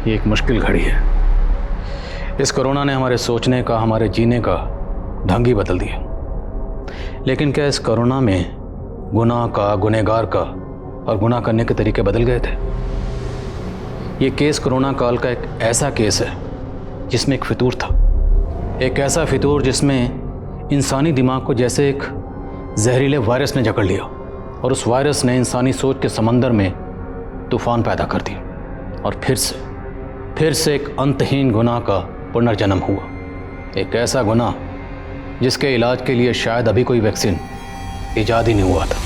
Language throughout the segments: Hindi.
ये एक मुश्किल घड़ी है। इस कोरोना ने हमारे सोचने का, हमारे जीने का ढंग ही बदल दिया। लेकिन क्या इस कोरोना में गुनाह का, गुनहगार का और गुनाह करने के तरीके बदल गए थे? ये केस कोरोना काल का एक ऐसा केस है जिसमें एक फितूर था, एक ऐसा फितूर जिसमें इंसानी दिमाग को जैसे एक जहरीले वायरस ने जकड़ लिया और उस वायरस ने इंसानी सोच के समंदर में तूफान पैदा कर दी और फिर से एक अंतहीन गुनाह का पुनर्जन्म हुआ। एक ऐसा गुनाह जिसके इलाज के लिए शायद अभी कोई वैक्सीन इजाद ही नहीं हुआ था।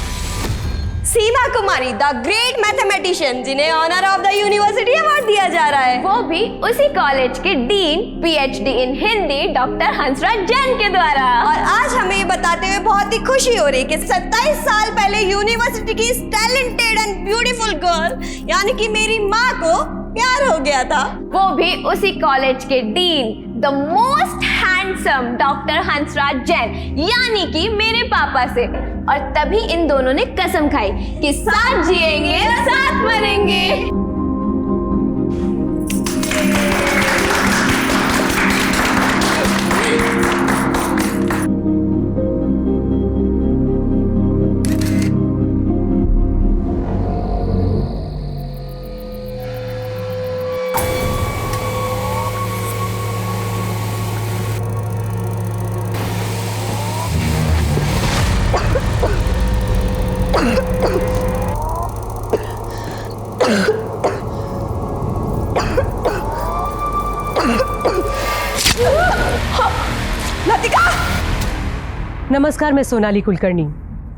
Seema Kumari, the great mathematician, जिन्हें honour of the university award दिया जा रहा है, वो भी उसी कॉलेज के dean, PhD in Hindi, doctor Hansraj Jain के द्वारा। और आज हमें ये बताते हुए बहुत ही खुशी हो रही है कि 27 साल पहले यूनिवर्सिटी की टैलेंटेड एंड ब्यूटीफुल गर्ल यानी कि मेरी माँ को प्यार हो गया था, वो भी उसी कॉलेज के dean, the most handsome doctor Hansraj Jain यानी कि मेरे पापा से। और तभी इन दोनों ने कसम खाई कि साथ जिएंगे साथ मरेंगे। नमस्कार, मैं सोनाली कुलकर्णी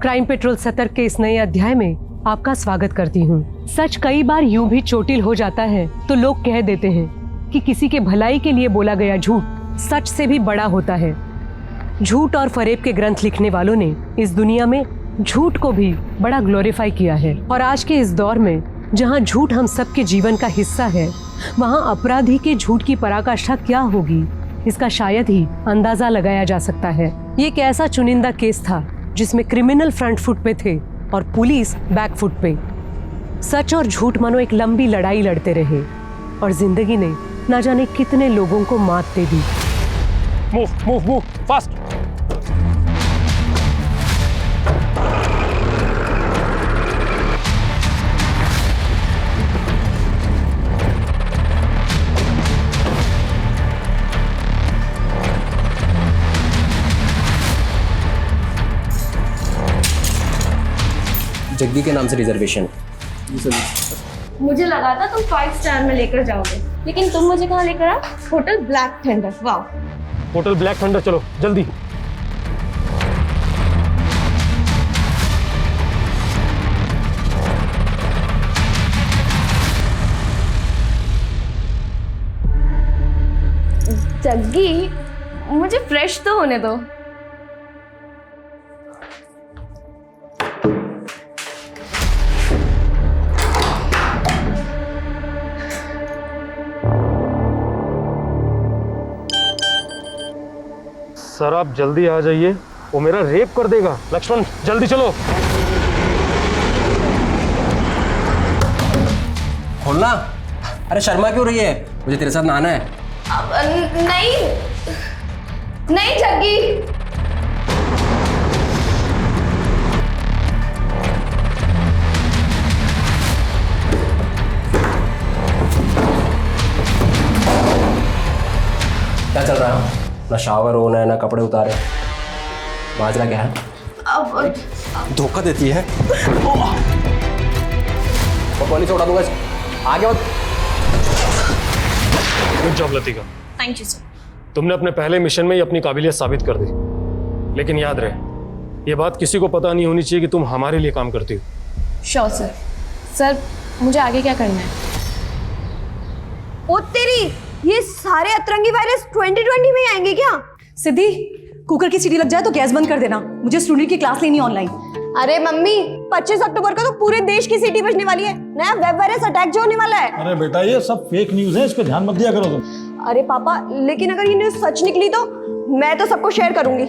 क्राइम पेट्रोल सतर्क के इस नए अध्याय में आपका स्वागत करती हूँ। सच कई बार यूं भी चोटिल हो जाता है तो लोग कह देते हैं कि किसी के भलाई के लिए बोला गया झूठ सच से भी बड़ा होता है। झूठ और फरेब के ग्रंथ लिखने वालों ने इस दुनिया में झूठ को भी बड़ा ग्लोरीफाई किया है। और आज के इस दौर में जहाँ झूठ हम सबके जीवन का हिस्सा है, वहाँ अपराधी के झूठ की पराकाष्ठा क्या होगी, इसका शायद ही अंदाजा लगाया जा सकता है। ये एक ऐसा चुनिंदा केस था जिसमें क्रिमिनल फ्रंट फुट पे थे और पुलिस बैक फुट पे। सच और झूठ मानो एक लंबी लड़ाई लड़ते रहे और जिंदगी ने ना जाने कितने लोगों को मात दे दी। Move fast. जग्गी के नाम से रिजर्वेशन। मुझे लगा था तुम 5 स्टार में लेकर जाओगे, लेकिन तुम मुझे कहाँ लेकर आओ? Hotel black thunder. वाह, होटल ब्लैक थंडर, चलो जल्दी। जग्गी, मुझे फ्रेश तो होने दो। सर आप जल्दी आ जाइए, वो मेरा रेप कर देगा। लक्ष्मण जल्दी चलो। खोलना। अरे शर्मा क्यों रही है? मुझे तेरे साथ नहाना है। नहीं जग्गी। क्या चल रहा है? ना शावर होना है, ना कपड़े उतारे। माजरा क्या है? धोखा देती है। और गोली से उड़ा दूंगा। आगे मत। Good job Latika. Thank you sir. तुमने अपने पहले मिशन में ही अपनी काबिलियत साबित कर दी। लेकिन याद रहे, ये बात किसी को पता नहीं होनी चाहिए कि तुम हमारे लिए काम करती हो। Sure sir. सर मुझे आगे क्या करना है? ओ तेरी, ये सारे अतरंगी वायरस 2020 में ही आएंगे क्या? सिद्धि, कुकर की सीटी लग जाए तो गैस बंद कर देना, मुझे स्टूडेंट की क्लास लेनी ऑनलाइन। अरे मम्मी, 25 अक्टूबर को तो पूरे देश की सीटी बजने वाली है। नया वेब वायरस अटैक जो होने वाला है। अरे बेटा, ये सब फेक न्यूज है, इस पे ध्यान मत दिया करो तुम। अरे पापा, लेकिन अगर ये न्यूज सच निकली तो मैं तो सबको शेयर करूंगी।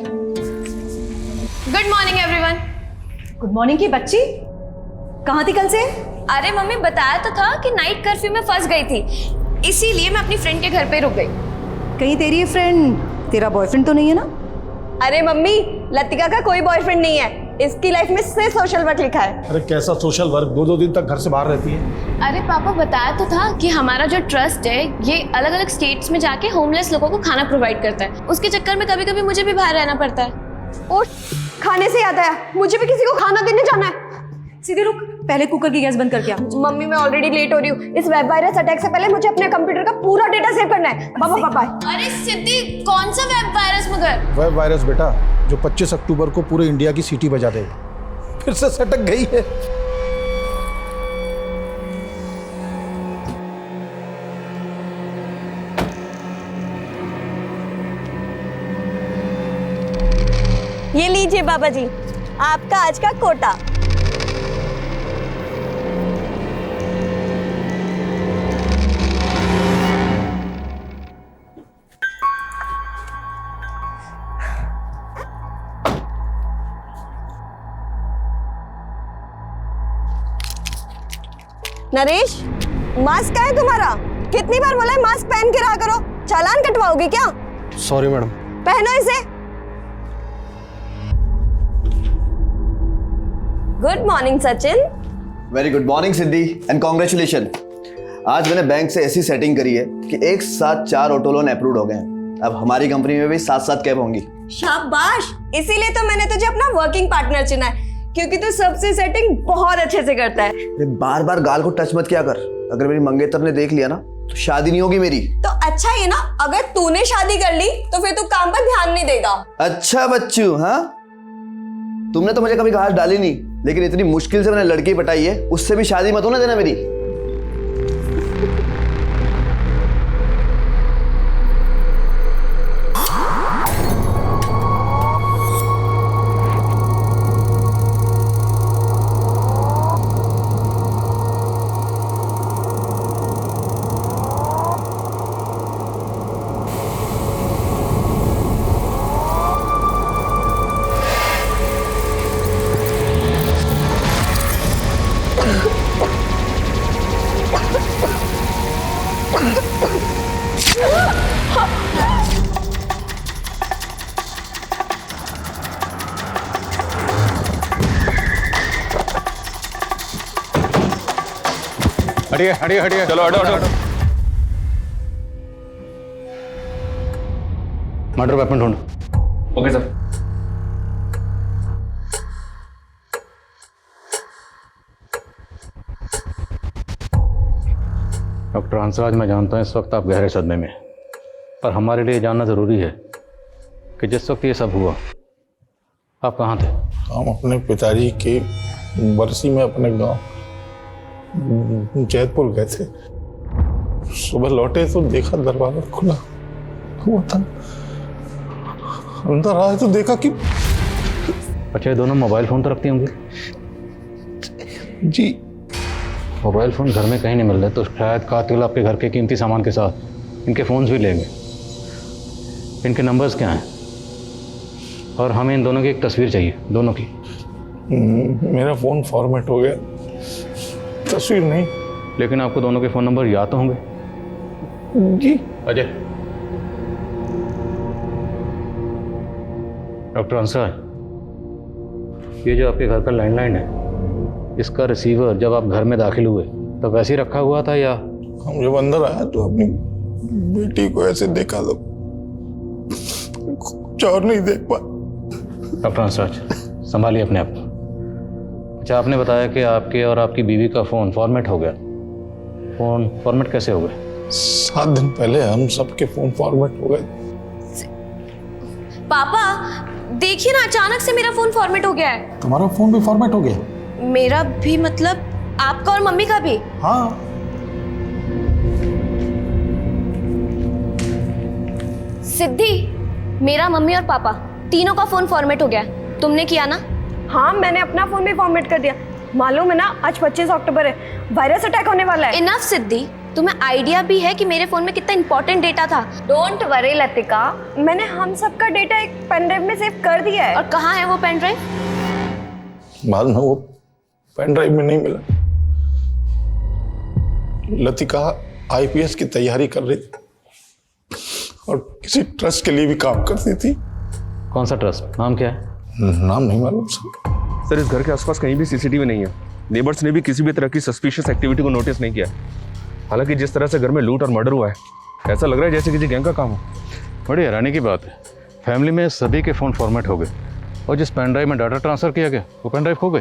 Good morning everyone. Good morning की बच्ची, कहाँ थी कल से? अरे मम्मी, बताया तो था कि नाइट कर्फ्यू में फंस गई थी। इसीलिए मैं अपनी फ्रेंड के घर पे रुक गई। कहीं तेरी ये फ्रेंड तेरा बॉयफ्रेंड तो नहीं है ना? अरे मम्मी, लतिका का कोई बॉयफ्रेंड नहीं है, इसकी लाइफ में सिर्फ सोशल वर्क लिखा है। अरे कैसा सोशल वर्क, 2-2 दिन तक घर से बाहर रहती है। अरे पापा बताया तो था कि हमारा जो ट्रस्ट है ये अलग अलग स्टेट्स में जाके होमलेस लोगों को खाना प्रोवाइड करता है। उसके चक्कर में कभी कभी मुझे भी बाहर रहना पड़ता है। और खाने से याद आया, मुझे भी किसी को खाना देने जाना है। सीधे रुक, पहले कुकर की गैस बंद करके आ। मम्मी मैं ऑलरेडी लेट हो रही हूँ। इस वेब वायरस अटैक से पहले मुझे अपने कंप्यूटर का पूरा डेटा सेव करना है। बाबा बाय। अरे सिद्धि, कौन सा वेब वायरस मगर? वेब वायरस बेटा, जो 25 अक्टूबर को पूरे इंडिया की सीटी बजा देगा। फिर से सटक गई है। ये लीजिए बाबा जी, आपका आज का कोटा। नरेश, मास्क है तुम्हारा? कितनी बार बोला है मास्क पहन के रहा करो, चालान कटवाओगे क्या? Sorry madam. पहनो इसे। Good morning Sachin. Very good morning Siddhi and congratulation. आज मैंने बैंक से ऐसी सेटिंग करी है कि एक साथ 4 ऑटो लोन अप्रूव हो गए हैं। अब हमारी कंपनी में भी 7-7 कैब होंगी। शाबाश, इसीलिए तो मैंने तुझे अपना वर्किंग पार्टनर चुना है, क्योंकि तू सबसे सेटिंग बहुत अच्छे से करता है। बार बार गाल को टच मत किया कर, अगर मेरी मंगेतर ने देख लिया ना तो शादी नहीं होगी मेरी। तो अच्छा है ना, अगर तूने शादी कर ली तो फिर तू काम पर ध्यान नहीं देगा। अच्छा बच्चू, हाँ तुमने तो मुझे कभी घास डाली नहीं, लेकिन इतनी मुश्किल से मैंने लड़की पटाई है, उससे भी शादी मत होने देना मेरी। हटिए हटिए हटिए, चलो हटो हटो। मर्डर वेपन ढूंढ। Okay sir. डॉक्टर हंसराज, मैं जानता हूँ इस वक्त आप गहरे सदमे में, पर हमारे लिए जानना ज़रूरी है कि जिस वक्त ये सब हुआ आप कहाँ थे? हम अपने पिताजी के बरसी में अपने गांव जैतपुर गए थे। सुबह लौटे तो देखा दरवाजा खुला हुआ था। अंदर आए तो देखा कि अच्छा, ये दोनों मोबाइल फ़ोन तो रखती होंगी? जी मोबाइल फ़ोन घर में कहीं नहीं मिल रहे, तो शायद कातिल आपके घर के कीमती सामान के साथ इनके फ़ोन्स भी लेंगे। इनके नंबर्स क्या हैं? और हमें इन दोनों की एक तस्वीर चाहिए, दोनों की। मेरा फ़ोन फॉर्मेट हो गया, तस्वीर नहीं। लेकिन आपको दोनों के फ़ोन नंबर याद तो होंगे? जी अजय, डॉक्टर हंसराज, ये जो आपके घर का लैंडलाइन है, इसका रिसीवर जब आप घर में दाखिल हुए तो वैसे ही रखा हुआ था या? हम जब अंदर आया तो अपनी बेटी को ऐसे देखा तो कुछ और नहीं देख पा। डॉक्टर हंसराज, संभालिए अपने आप को। अच्छा, आपने बताया कि आपके और आपकी बीवी का फ़ोन फॉर्मेट हो गया। फ़ोन फॉर्मेट कैसे हो गए? 7 दिन पहले हम सबके फ़ोन फॉर्मेट हो गए। पापा देखिए ना, अचानक से मेरा फोन फॉर्मेट हो गया है। तुम्हारा फ़ोन भी फॉर्मेट हो गया? मेरा भी मतलब आपका और मम्मी का भी? हाँ। सिद्धि, मेरा, मम्मी और पापा तीनों का फोन फॉर्मेट हो गया। तुमने किया ना? हाँ, मैंने अपना फोन भी फॉर्मेट कर दिया। मालूम है ना, आज 25 अक्टूबर है, वायरस अटैक होने वाला है। इनफ सिद्धि, तुम्हें आइडिया भी है कि मेरे फोन में कितना इंपॉर्टेंट डेटा था। डोंट वरी लतिका, मैंने हम सबका डेटा एक पेन ड्राइव में सेव कर दिया है। और कहाँ है वो पेन ड्राइव? बाद में वो पेन ड्राइव में नहीं मिला। लतिका आईपीएस की तैयारी कर रही थी और किसी ट्रस्ट के लिए भी काम करती थी। कौन सा ट्रस्ट, नाम क्या है? नाम नहीं मालूम सर। सर, इस घर के आसपास कहीं भी सीसीटीवी नहीं है। नेबर्स ने भी किसी भी तरह की सस्पिशियस एक्टिविटी को नोटिस नहीं किया। हालांकि जिस तरह से घर में लूट और मर्डर हुआ है, ऐसा लग रहा है जैसे किसी गैंग का काम हो। बड़ी हैरानी की बात है, फैमिली में सभी के फ़ोन फॉर्मेट हो गए और जिस पेन ड्राइव में डाटा ट्रांसफ़र किया गया वो पेन ड्राइव खो गई।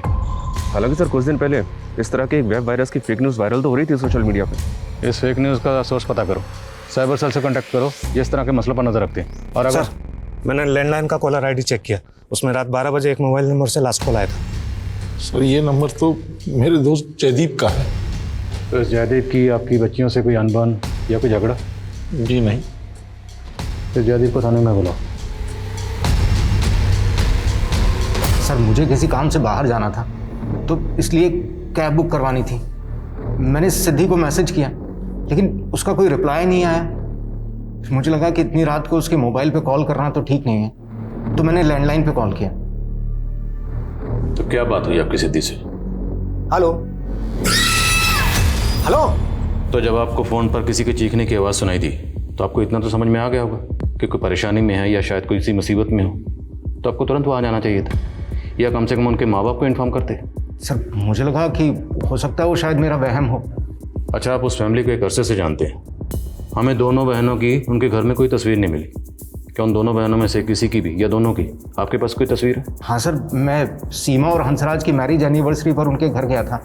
हालांकि सर, कुछ दिन पहले इस तरह के एक वेब वायरस की फेक न्यूज़ वायरल तो हो रही थी सोशल मीडिया पे। इस फेक न्यूज़ का सोर्स पता करो, साइबर सेल से कॉन्टैक्ट करो जिस तरह के मसलों पर नज़र रखते हैं। और अगर मैंने लैंडलाइन का कॉलर आईडी चेक किया, उसमें रात 12 बजे एक मोबाइल नंबर से लास्ट कॉल आया था। सर ये नंबर तो मेरे दोस्त जयदीप का है। तो इस जयदीप की आपकी बच्चियों से कोई अनबन या कोई झगड़ा? जी नहीं। फिर जयदीप को थाने में बुलाओ। सर, मुझे किसी काम से बाहर जाना था तो इसलिए कैब बुक करवानी थी। मैंने सिद्धि को मैसेज किया लेकिन उसका कोई रिप्लाई नहीं आया। मुझे लगा कि इतनी रात को उसके मोबाइल पे कॉल करना तो ठीक नहीं है, तो मैंने लैंडलाइन पे कॉल किया। तो क्या बात हुई आपकी सिद्धि से? Hello hello. तो जब आपको फ़ोन पर किसी के चीखने की आवाज़ सुनाई दी तो आपको इतना तो समझ में आ गया होगा कि कोई परेशानी में है या शायद कोई सी मुसीबत में हो, तो आपको तुरंत वहाँ जाना चाहिए था या कम से कम उनके माँ बाप को इन्फॉर्म करते। सर, मुझे लगा कि हो सकता है वो शायद मेरा वहम हो। अच्छा, आप उस फैमिली को एक अरसे से जानते हैं। हमें दोनों बहनों की उनके घर में कोई तस्वीर नहीं मिली। क्या उन दोनों बहनों में से किसी की भी या दोनों की आपके पास कोई तस्वीर है? हाँ सर, मैं सीमा और हंसराज की मैरिज एनिवर्सरी पर उनके घर गया था,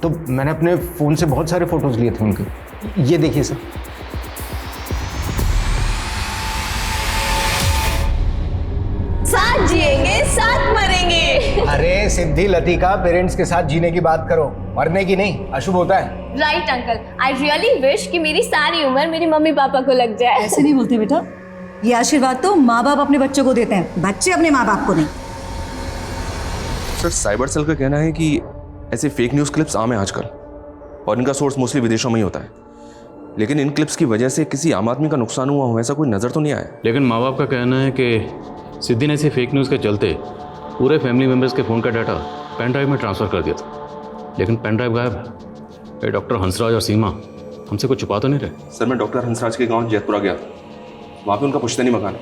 तो मैंने अपने फ़ोन से बहुत सारे फ़ोटोज़ लिए थे उनके। ये देखिए सर। साथ जिएंगे साथ मरेंगे। अरे सिद्धि, लतिका, पेरेंट्स के साथ जीने की बात करो, मरने की नहीं, अशुभ होता है। Right uncle, I really wish कि मेरी सारी उम्र मेरी मम्मी पापा को लग जाए। ऐसे नहीं बोलते बेटा, ये आशीर्वाद तो माँ बाप अपने बच्चों को देते हैं, बच्चे अपने माँ बाप को नहीं। सर, साइबर सेल का कहना है कि ऐसे फेक न्यूज़ क्लिप्स आम है आजकल और इनका सोर्स मोस्टली विदेशों में ही होता है। लेकिन इन क्लिप्स की वजह से किसी आम आदमी का नुकसान हुआ हो ऐसा कोई नज़र तो नहीं आया। लेकिन माँ बाप का कहना है कि सिद्धि ने ऐसे फेक न्यूज़ के चलते पूरे फैमिली मेम्बर्स के फ़ोन का डाटा पेन ड्राइव में ट्रांसफ़र कर दिया था, लेकिन पेन ड्राइव गायब है। ये डॉक्टर हंसराज और सीमा हमसे कुछ छुपा तो नहीं रहे? सर, मैं डॉक्टर हंसराज के गांव जैतपुरा गया था। वहाँ पे उनका पुश्तैनी मकान है।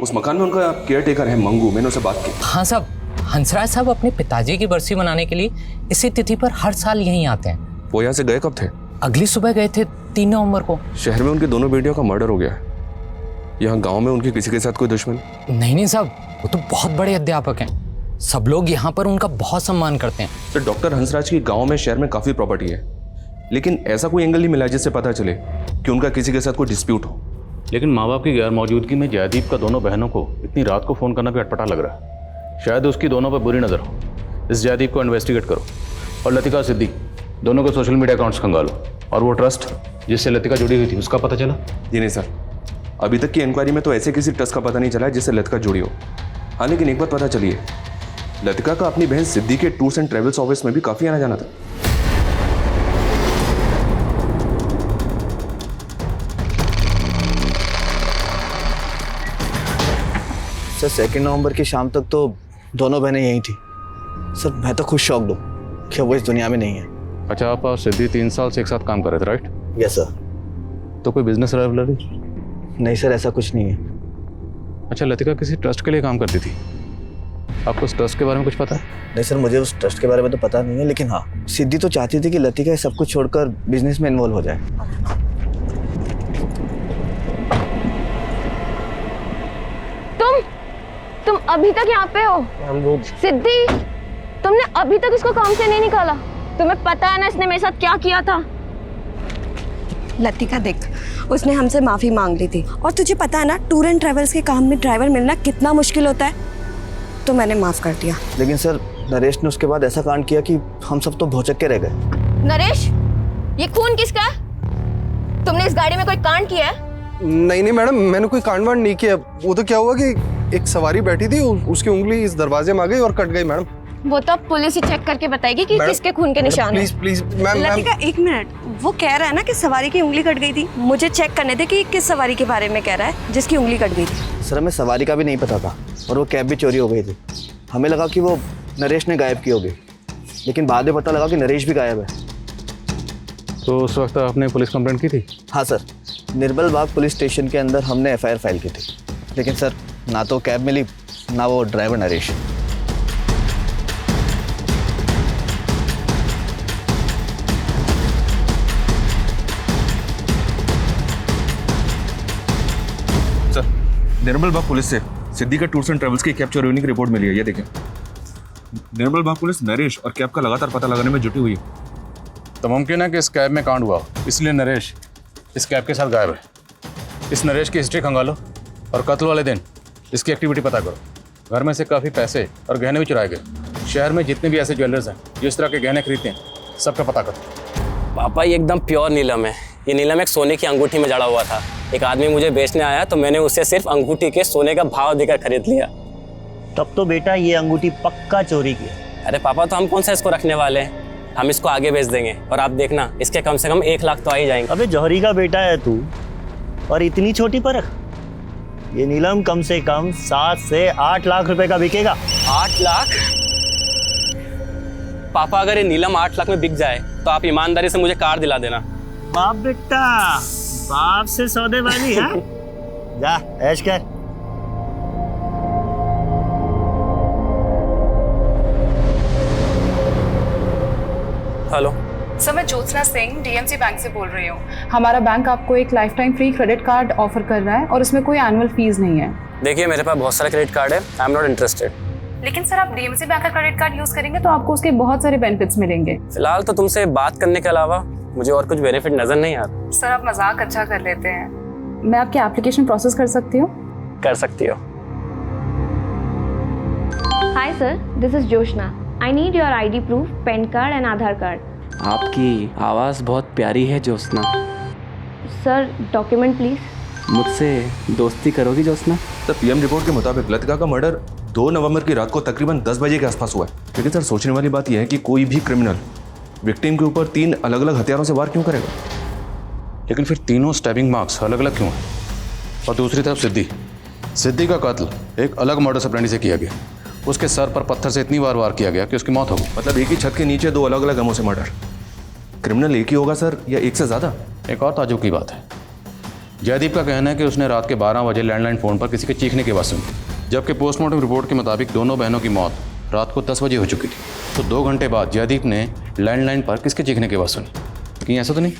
उस मकान में उनका केयर टेकर है मंगू। मैंने उससे बात की। हाँ साहब, हंसराज साहब अपने पिताजी की बरसी मनाने के लिए इसी तिथि पर हर साल यहीं आते हैं। वो यहाँ से गए कब थे? अगली सुबह गए थे 3 नवंबर को। शहर में उनकी दोनों बेटियों का मर्डर हो गया है। यहाँ गांव में उनके किसी के साथ कोई दुश्मन? नहीं साहब, वो तो बहुत बड़े अध्यापक हैं, सब लोग यहाँ पर उनका बहुत सम्मान करते हैं। सर, डॉक्टर हंसराज की गांव में शहर में काफ़ी प्रॉपर्टी है, लेकिन ऐसा कोई एंगल नहीं मिला जिससे पता चले कि उनका किसी के साथ कोई डिस्प्यूट हो। लेकिन माँ बाप की गैर मौजूदगी में जयदीप का दोनों बहनों को इतनी रात को फ़ोन करना भी अटपटा लग रहा है। शायद उसकी दोनों पर बुरी नज़र हो। इस जयदीप को इन्वेस्टिगेट करो और लतिका सिद्धि दोनों को सोशल मीडिया अकाउंट्स खंगालो। और वो ट्रस्ट जिससे लतिका जुड़ी हुई थी उसका पता चला? जी नहीं सर, अभी तक की इंक्वायरी में तो ऐसे किसी ट्रस्ट का पता नहीं चला है जिससे लतिका जुड़ी हो। हाँ, लेकिन एक बात पता चली है, लतिका का अपनी बहन सिद्धि के टूर्स एंड ट्रेवल्स ऑफिस में भी काफ़ी आना जाना था। सर 2 नवंबर की शाम तक तो दोनों बहनें यहीं थी। सर मैं तो खुद शॉक्ड हूँ कि वो इस दुनिया में नहीं है। अच्छा, आप और सिद्धि 3 साल से एक साथ काम कर रहे थे, राइट? Yes sir. तो कोई बिजनेस राइवलरी? नहीं सर, ऐसा कुछ नहीं है। अच्छा, लतिका किसी ट्रस्ट के लिए काम करती थी, आपको उस ट्रस्ट के बारे में कुछ पता है? नहीं सर, मुझे उस ट्रस्ट के बारे में तो पता नहीं है, लेकिन हाँ, सिद्धि तो चाहती थी कि लतिका सब कुछ छोड़कर बिजनेस में इन्वॉल्व हो जाए। तुम अभी तक यहाँ पे हो? सिद्धि, तुमने अभी तक इसको काम से नहीं निकाला? तुम्हें पता है ना इसने मेरे साथ क्या किया था? लतिका देख, उसने हमसे माफी मांग ली थी और तुझे पता है ना टूर एंड ट्रेवल्स के काम में ड्राइवर मिलना कितना मुश्किल होता है, तो मैंने माफ कर दिया। लेकिन सर नरेश ने उसके बाद ऐसा कांड किया कि हम सब तो भौचक्के रह गए। नरेश, ये खून किसका है? तुमने इस गाड़ी में कोई कांड किया है? नहीं मैडम, मैंने कोई कांड वांड नहीं किया। वो तो क्या हुआ कि एक सवारी बैठी थी, उसकी उंगली इस दरवाजे में आ गई और कट गई मैडम। वो तो पुलिस ही चेक करके बताएगी कि किसके खून के निशान हैं। Please ma'am. लतिका 1 मिनट, वो कह रहा है ना कि सवारी की उंगली कट गई थी। मुझे चेक करने दे कि किस सवारी के बारे में कह रहा है जिसकी उंगली कट गई थी। सर हमें सवारी का भी नहीं पता था और वो कैब भी चोरी हो गई थी। हमें लगा कि वो नरेश ने गायब की होगी, लेकिन बाद में पता लगा कि नरेश भी गायब है। तो उस वक्त आपने पुलिस कंप्लेंट की थी? हाँ सर, निर्मल बाग पुलिस स्टेशन के अंदर हमने एफआईआर फाइल की थी, लेकिन सर ना तो कैब मिली ना वो ड्राइवर नरेश। सर, निर्मल बाग पुलिस से सिद्धि का टूर्स एंड ट्रेवल्स की कैब चोरी होने की रिपोर्ट मिली है, ये देखें। निर्मल बाग पुलिस नरेश और कैब का लगातार पता लगाने में जुटी हुई है। तो मुमकिन है कि इस कैब में कांड हुआ, इसलिए नरेश इस कैब के साथ गायब है। इस नरेश की हिस्ट्री खंगालो और कत्ल वाले दिन इसकी एक्टिविटी पता करो। घर में से काफ़ी पैसे और गहने भी चुराए गए। शहर में जितने भी ऐसे ज्वेलर्स हैं जो इस तरह के गहने खरीदते हैं, सबका पता करो। पापा ये एकदम प्योर नीलम है। ये नीलम एक सोने की अंगूठी में जड़ा हुआ था। एक आदमी मुझे बेचने आया तो मैंने उससे सिर्फ अंगूठी के सोने का भाव देकर खरीद लिया। तब तो बेटा ये अंगूठी पक्का चोरी की है। अरे पापा, तो हम कौन सा इसको रखने वाले हैं, हम इसको आगे बेच देंगे और आप देखना इसके कम से कम 1 लाख तो आ ही जाएंगे। अबे जौहरी का बेटा है तू और इतनी छोटी परख। ये नीलम कम से कम 7 से 8 लाख रुपए का बिकेगा। 8 लाख? पापा अगर ये नीलम 8 लाख में बिक जाए तो आप ईमानदारी से मुझे कार दिला देना। बाप बेटा, बाप से सौदेबाजी है। जा ऐश कर। हेलो सर, मैं ज्योत्सना सिंह डीएमसी बैंक से बोल रही हूँ। हमारा बैंक आपको एक life time free credit card offer कर रहा है और इसमें कोई एनुअल फीस नहीं है। देखिए, मेरे पास बहुत सारे क्रेडिट कार्ड है, आई एम नॉट इंटरेस्टेड। लेकिन सर, आप डीएमसी बैंक का क्रेडिट कार्ड यूज करेंगे तो आपको उसके बहुत सारे बेनिफिट्स मिलेंगे। फिलहाल तो तुमसे बात करने के अलावा मुझे और कुछ बेनिफिट नजर नहीं आता। सर, आप मजाक अच्छा कर लेते हैं। मैं आपकी एप्लीकेशन प्रोसेस कर सकती हूँ? कर सकती हो। Hi sir, this is Joshna. I need your ID proof, pan card and Aadhaar card. आपकी आवाज़ बहुत प्यारी है ज्योत्सना। Sir, document please. मुझसे दोस्ती करोगी ज्योत्सना? सर, पीएम रिपोर्ट के मुताबिक लतिका का मर्डर 2 नवंबर की रात को तकरीबन 10 बजे के आसपास हुआ है। लेकिन सर, सोचने वाली बात यह है कि कोई भी क्रिमिनल विक्टिम के ऊपर 3 अलग अलग हथियारों से वार क्यों करेगा? लेकिन फिर तीनों स्टैबिंग मार्क्स अलग अलग क्यों हैं? और दूसरी तरफ सिद्धि का कत्ल एक अलग मर्डर ऑपरेंडी से किया गया। उसके सर पर पत्थर से इतनी बार वार किया गया कि उसकी मौत हो गई। मतलब एक ही छत के नीचे 2 अलग अलग गमों से मर्डर। क्रिमिनल एक ही होगा सर, या एक से ज़्यादा? एक और ताज्जुब की बात है, जयदीप का कहना है कि उसने रात के 12 बजे लैंडलाइन फ़ोन पर किसी के चीखने की आवाज़ सुनी, जबकि पोस्टमार्टम रिपोर्ट के मुताबिक दोनों बहनों की मौत रात को 10 बजे हो चुकी थी। तो 2 घंटे बाद जयदीप ने लैंडलाइन पर किसके चीखने की आवाज़ सुनी? कहीं ऐसा तो नहीं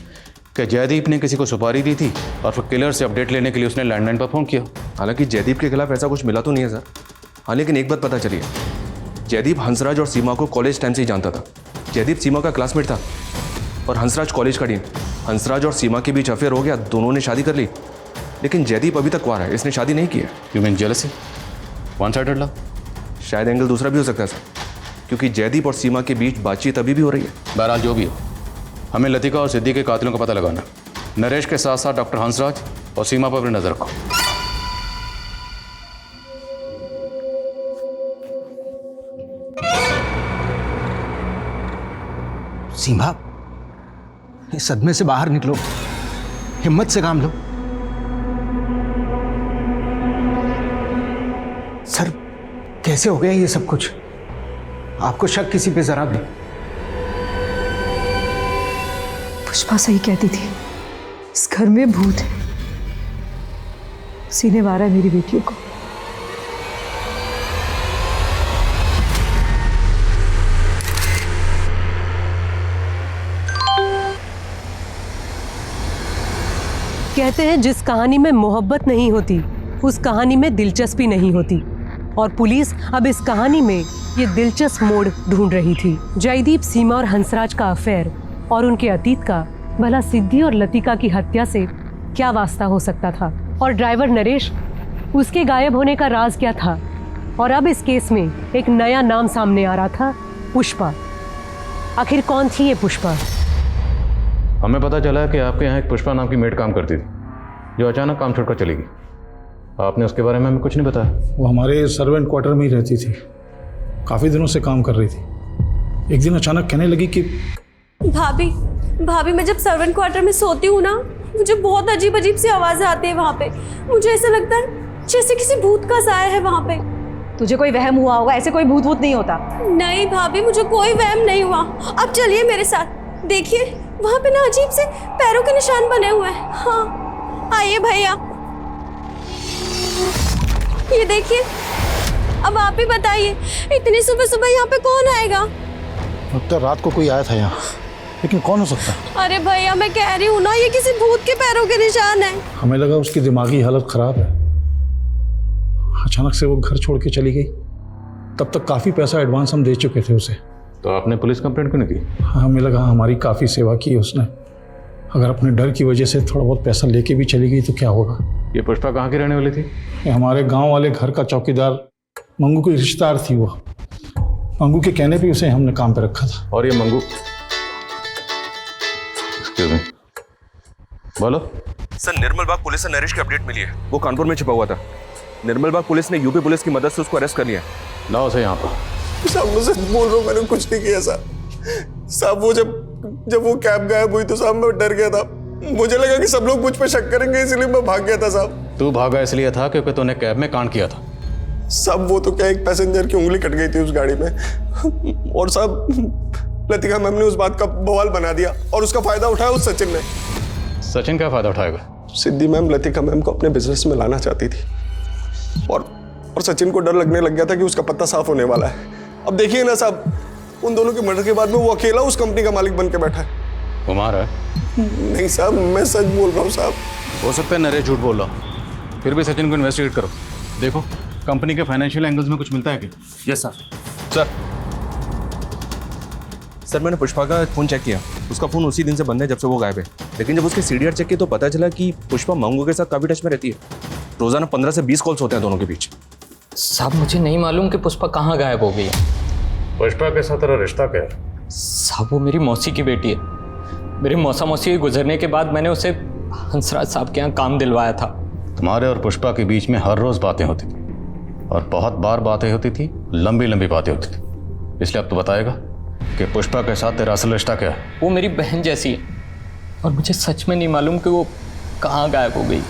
कि जयदीप ने किसी को सुपारी दी थी और फिर किलर से अपडेट लेने के लिए उसने लैंडलाइन पर फ़ोन किया? हालांकि जयदीप के खिलाफ ऐसा कुछ मिला तो नहीं है सर। हाँ, लेकिन एक बात पता चली है, जयदीप हंसराज और सीमा को कॉलेज टाइम से ही जानता था। जयदीप सीमा का क्लासमेट था और हंसराज कॉलेज का डीन। हंसराज और सीमा के बीच अफेयर हो गया, दोनों ने शादी कर ली। लेकिन जयदीप अभी तक कुंवारा है, इसने शादी नहीं की है। You mean jealousy? One sided love? शायद एंगल दूसरा भी हो सकता है सर, क्योंकि जयदीप और सीमा के बीच बातचीत अभी भी हो रही है। बहरहाल जो भी हो, हमें लतिका और सिद्धि के कातिलों का पता लगाना। नरेश के साथ साथ डॉक्टर हंसराज और सीमा पर भी नजर रखो। सीमा, इस सदमे से बाहर निकलो, हिम्मत से काम लो। सर, कैसे हो गया ये सब कुछ? आपको शक किसी पे जरा भी? पुष्पा सही कहती थी, इस घर में भूत है। सीने मारा है मेरी बेटियों को। कहते हैं जिस कहानी में मोहब्बत नहीं होती उस कहानी में दिलचस्पी नहीं होती, और पुलिस अब इस कहानी में ये दिलचस्प मोड़ ढूंढ रही थी। जयदीप, सीमा और हंसराज का अफेयर और उनके अतीत का भला सिद्धि और लतिका की हत्या से क्या वास्ता हो सकता था? और ड्राइवर नरेश, उसके गायब होने का राज क्या था? और अब इस केस में एक नया नाम सामने आ रहा था, पुष्पा। आखिर कौन थी ये पुष्पा? हमें पता चला कि आपके यहाँ एक पुष्पा नाम की मेड काम करती थी, जो अचानक काम छोड़कर चली गई। आपने उसके बारे में हमें कुछ नहीं बताया। वो हमारे सर्वेंट क्वार्टर में ही रहती थी, काफ़ी दिनों से काम कर रही थी। एक दिन अचानक कहने लगी कि भाभी मैं जब सर्वेंट क्वार्टर में सोती हूँ ना, मुझे बहुत अजीब अजीब सी आवाज़ें आती है वहाँ पे। मुझे ऐसा लगता है जैसे किसी भूत का साया है वहाँ पे। तुझे कोई वहम हुआ होगा, ऐसे कोई भूत नहीं होता। नहीं भाभी, मुझे कोई वहम नहीं हुआ। अब चलिए मेरे साथ, देखिए वहां पे ना अजीब से पैरों के निशान बने हुए हैं। हाँ आइए भैया, ये देखिए। अब आप ही बताइए, इतनी सुबह सुबह यहाँ पे कौन आएगा? लगता रात को कोई आया था यहाँ, लेकिन कौन हो सकता है? अरे भैया मैं कह रही हूँ ना, ये किसी भूत के पैरों के निशान है। हमें लगा उसकी दिमागी हालत खराब है, अचानक से वो घर छोड़ के चली गई। तब तक काफी पैसा एडवांस हम दे चुके थे उसे। तो आपने पुलिस कंप्लेंट क्यों नहीं की? हमें लगा हमारी काफी सेवा की उसने, अगर अपने डर की वजह से थोड़ा बहुत पैसा लेके भी चली गई तो क्या होगा। ये पुष्पा कहाँ की रहने वाली थी? ये हमारे गांव वाले घर का चौकीदार मंगू की रिश्तेदार थी। वो मंगू के कहने पे उसे हमने काम पे रखा था। और ये मंगू, बोलो सर, निर्मल बाग पुलिस से नरेश की अपडेट मिली है। वो कानपुर में छिपा हुआ था। निर्मल बाग पुलिस ने यूपी पुलिस की मदद से उसको अरेस्ट कर लिया। लाओ उसे यहाँ पर। साहब मुझे बोल रहा हूँ, मैंने कुछ नहीं किया साहब। वो जब वो कैब गायब हुई तो साहब मैं डर गया था। मुझे लगा कि सब लोग मुझ पर शक करेंगे, इसलिए मैं भाग गया था साहब। तू भागा इसलिए था क्योंकि तूने कैब में कांड किया था। सब वो तो क्या, एक पैसेंजर की उंगली कट गई थी उस गाड़ी में। और साहब लतिका मैम ने उस बात का बवाल बना दिया और उसका फायदा उठाया उस सचिन ने। सचिन क्या फायदा उठाएगा? सिद्धि मैम लतिका मैम को अपने बिजनेस में लाना चाहती थी और सचिन को डर लगने लग गया था कि उसका पत्ता साफ होने वाला है। अब देखिए ना साहब, उन दोनों के मर्डर के बाद में वो अकेला उस कंपनी का मालिक बन के बैठा है। कुमार है? नहीं साहब, मैं सच बोल रहा हूँ साहब। हो सकता है नरेश झूठ बोल रहा, फिर भी सचिन को इन्वेस्टिगेट करो। देखो कंपनी के फाइनेंशियल एंगल्स में कुछ मिलता है क्या? Yes sir. सर मैंने पुष्पा का फ़ोन चेक किया, उसका फ़ोन उसी दिन से बंद है जब से वो गायब है। लेकिन जब उसके सीडीआर चेक किया तो पता चला कि पुष्पा मंगू के साथ काफ़ी टच में रहती है। रोज़ाना 15 से 20 कॉल्स होते हैं दोनों के बीच। साहब मुझे नहीं मालूम कि पुष्पा कहाँ गायब हो गई है। पुष्पा के साथ तेरा रिश्ता क्या है? साहब वो मेरी मौसी की बेटी है। मेरी मौसी के गुजरने के बाद मैंने उसे हंसराज साहब के यहाँ काम दिलवाया था। तुम्हारे और पुष्पा के बीच में हर रोज़ बातें होती थी और बहुत बार बातें होती थी, लंबी लंबी बातें होती थी। इसलिए अब तो बताएगा कि पुष्पा के साथ तेरा असल रिश्ता क्या है? वो मेरी बहन जैसी है और मुझे सच में नहीं मालूम कि वो कहाँ गायब हो गई।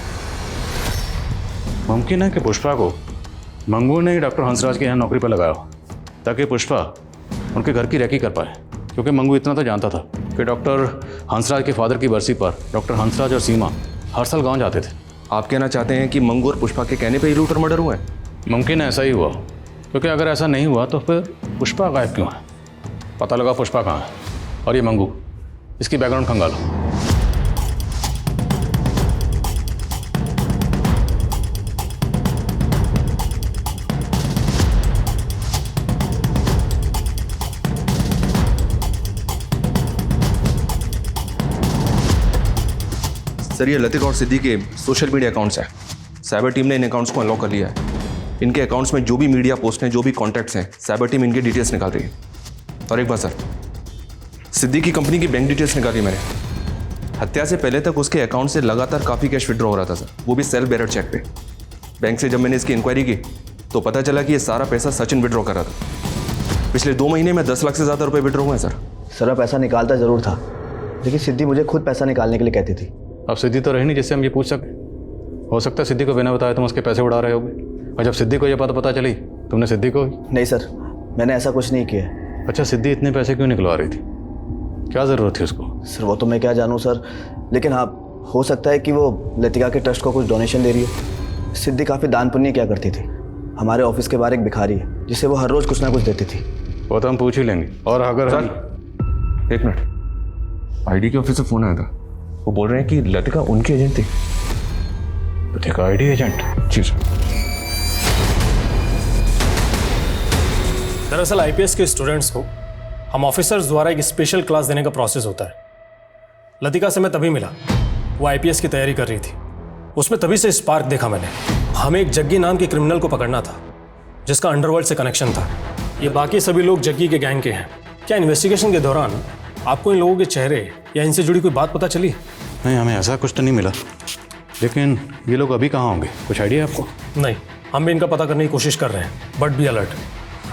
मुमकिन है कि पुष्पा को मंगू ने ही डॉक्टर हंसराज के यहाँ नौकरी पर लगाया हो ताकि पुष्पा उनके घर की रेकी कर पाए। क्योंकि मंगू इतना तो जानता था कि डॉक्टर हंसराज के फादर की बरसी पर डॉक्टर हंसराज और सीमा हर साल गाँव जाते थे। आप कहना चाहते हैं कि मंगू और पुष्पा के कहने पर ही लूट और मर्डर हुआ है? मुमकिन है ऐसा ही हुआ, क्योंकि अगर ऐसा नहीं हुआ तो फिर पुष्पा गायब क्यों है? पता लगा पुष्पा कहाँ है। और ये मंगू, इसकी बैकग्राउंड खंगालो। सर ये लतिका और सिद्धि के सोशल मीडिया अकाउंट्स हैं। साइबर टीम ने इन अकाउंट्स को अनलॉक कर लिया है। इनके अकाउंट्स में जो भी मीडिया पोस्ट हैं, जो भी कॉन्टैक्ट्स हैं, साइबर टीम इनकी डिटेल्स निकाल रही है। और एक बात सर, सिद्धि की कंपनी की बैंक डिटेल्स निकाली मैंने। हत्या से पहले तक उसके अकाउंट से लगातार काफ़ी कैश विड्रॉ हो रहा था सर, वो भी सेल्फ बेरर चेक पे। बैंक से जब मैंने इसकी इंक्वायरी की तो पता चला कि ये सारा पैसा सचिन विड्रॉ कर रहा था। पिछले 2 महीने में 10 लाख से ज़्यादा रुपये विड्रॉ हुए हैं सर। सर पैसा निकालता ज़रूर था, लेकिन सिद्धि मुझे खुद पैसा निकालने के लिए कहती थी। अब सिद्धि तो रही नहीं जिससे हम ये पूछ सकें। हो सकता है सिद्धि को बिना बताए तुम उसके पैसे उड़ा रहे होगे, और जब सिद्धि को ये बात पता चली तुमने सिद्धि को। नहीं सर, मैंने ऐसा कुछ नहीं किया। अच्छा, सिद्धि इतने पैसे क्यों निकलवा रही थी? क्या ज़रूरत थी उसको? सर वो तो मैं क्या जानूँ सर, लेकिन हाँ हो सकता है कि वो लतिका के ट्रस्ट को कुछ डोनेशन दे रही हो। सिद्धि काफ़ी दान पुण्य किया करती थी। हमारे ऑफिस के बाहर एक भिखारी है जिसे वो हर रोज़ कुछ ना कुछ देती थी। वो तो हम पूछ ही लेंगे। और अगर सर एक मिनट, आईडी के ऑफिस से फ़ोन आया था। वो बोल रहे हैं कि लतिका उनकी एजेंट थी। Latika ID agent? जी सर। दरअसल आईपीएस के स्टूडेंट्स को हम ऑफिसर्स द्वारा एक स्पेशल क्लास देने का प्रोसेस होता है। लतिका से मैं तभी मिला, वो आईपीएस की तैयारी कर रही थी। उसमें तभी से स्पार्क देखा मैंने। हमें एक जग्गी नाम के क्रिमिनल को पकड़ना था जिसका अंडरवर्ल्ड से कनेक्शन था। ये बाकी सभी लोग जग्गी के गैंग के हैं। क्या इन्वेस्टिगेशन के दौरान आपको इन लोगों के चेहरे या इनसे जुड़ी कोई बात पता चली? नहीं, हमें ऐसा कुछ तो नहीं मिला। लेकिन ये लोग अभी कहाँ होंगे, कुछ आइडिया है आपको? नहीं, हम भी इनका पता करने की कोशिश कर रहे हैं, बट बी अलर्ट।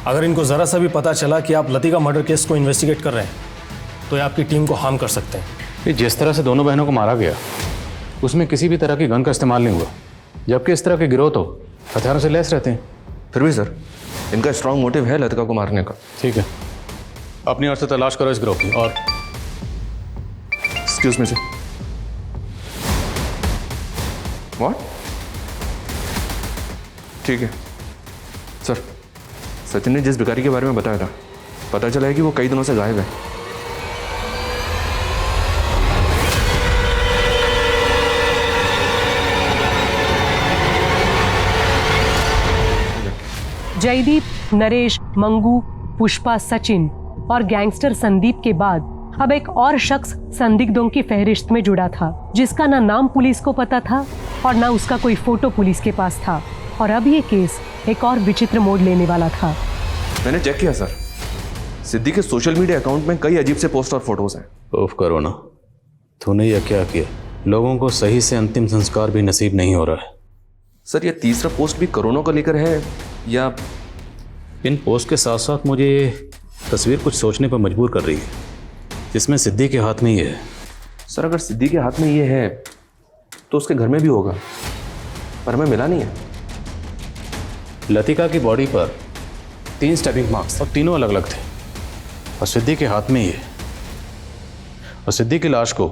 अगर इनको ज़रा सा भी पता चला कि आप लतिका मर्डर केस को इन्वेस्टिगेट कर रहे हैं तो ये आपकी टीम को हार्म कर सकते हैं। ये जिस तरह से दोनों बहनों को मारा गया उसमें किसी भी तरह की गन का इस्तेमाल नहीं हुआ, जबकि इस तरह के गिरोह तो हथियारों से लैस रहते हैं। फिर भी सर इनका स्ट्रांग मोटिव है लतिका को मारने का। ठीक है, अपनी ओर से तलाश करो इस गिरोह की। और एक्सक्यूज मी सर। व्हाट? ठीक है सर। सचिन ने जिस भिखारी के बारे में बताया था, पता चला है कि वो कई दिनों से गायब है। जयदीप, नरेश, मंगू, पुष्पा, सचिन और गैंगस्टर संदीप के बाद अब एक और शख्स संदिग्धों की फहरिस्त में जुड़ा था, जिसका ना नाम पुलिस को पता था और ना उसका कोई फोटो पुलिस के पास था। और अब ये केस एक और विचित्र मोड़ लेने वाला था। मैंने चेक किया सर, सिद्धि के सोशल मीडिया अकाउंट में कई अजीब से पोस्ट और फोटोज हैं। उफ करो ना, तूने यह क्या किया? लोगों को सही से अंतिम संस्कार भी नसीब नहीं हो रहा है। सर, ये तीसरा पोस्ट भी कोरोना को लेकर है या? इन पोस्ट के साथ साथ मुझे ये तस्वीर कुछ सोचने पर मजबूर कर रही है, जिसमें सिद्धि के हाथ में ये है। सर, अगर सिद्धि के हाथ में ये है तो उसके घर में भी होगा, पर हमें मिला नहीं है। लतिका की बॉडी पर 3 स्टैबिंग मार्क्स और तीनों अलग अलग थे, और सिद्धि के हाथ में ये। और सिद्धि की लाश को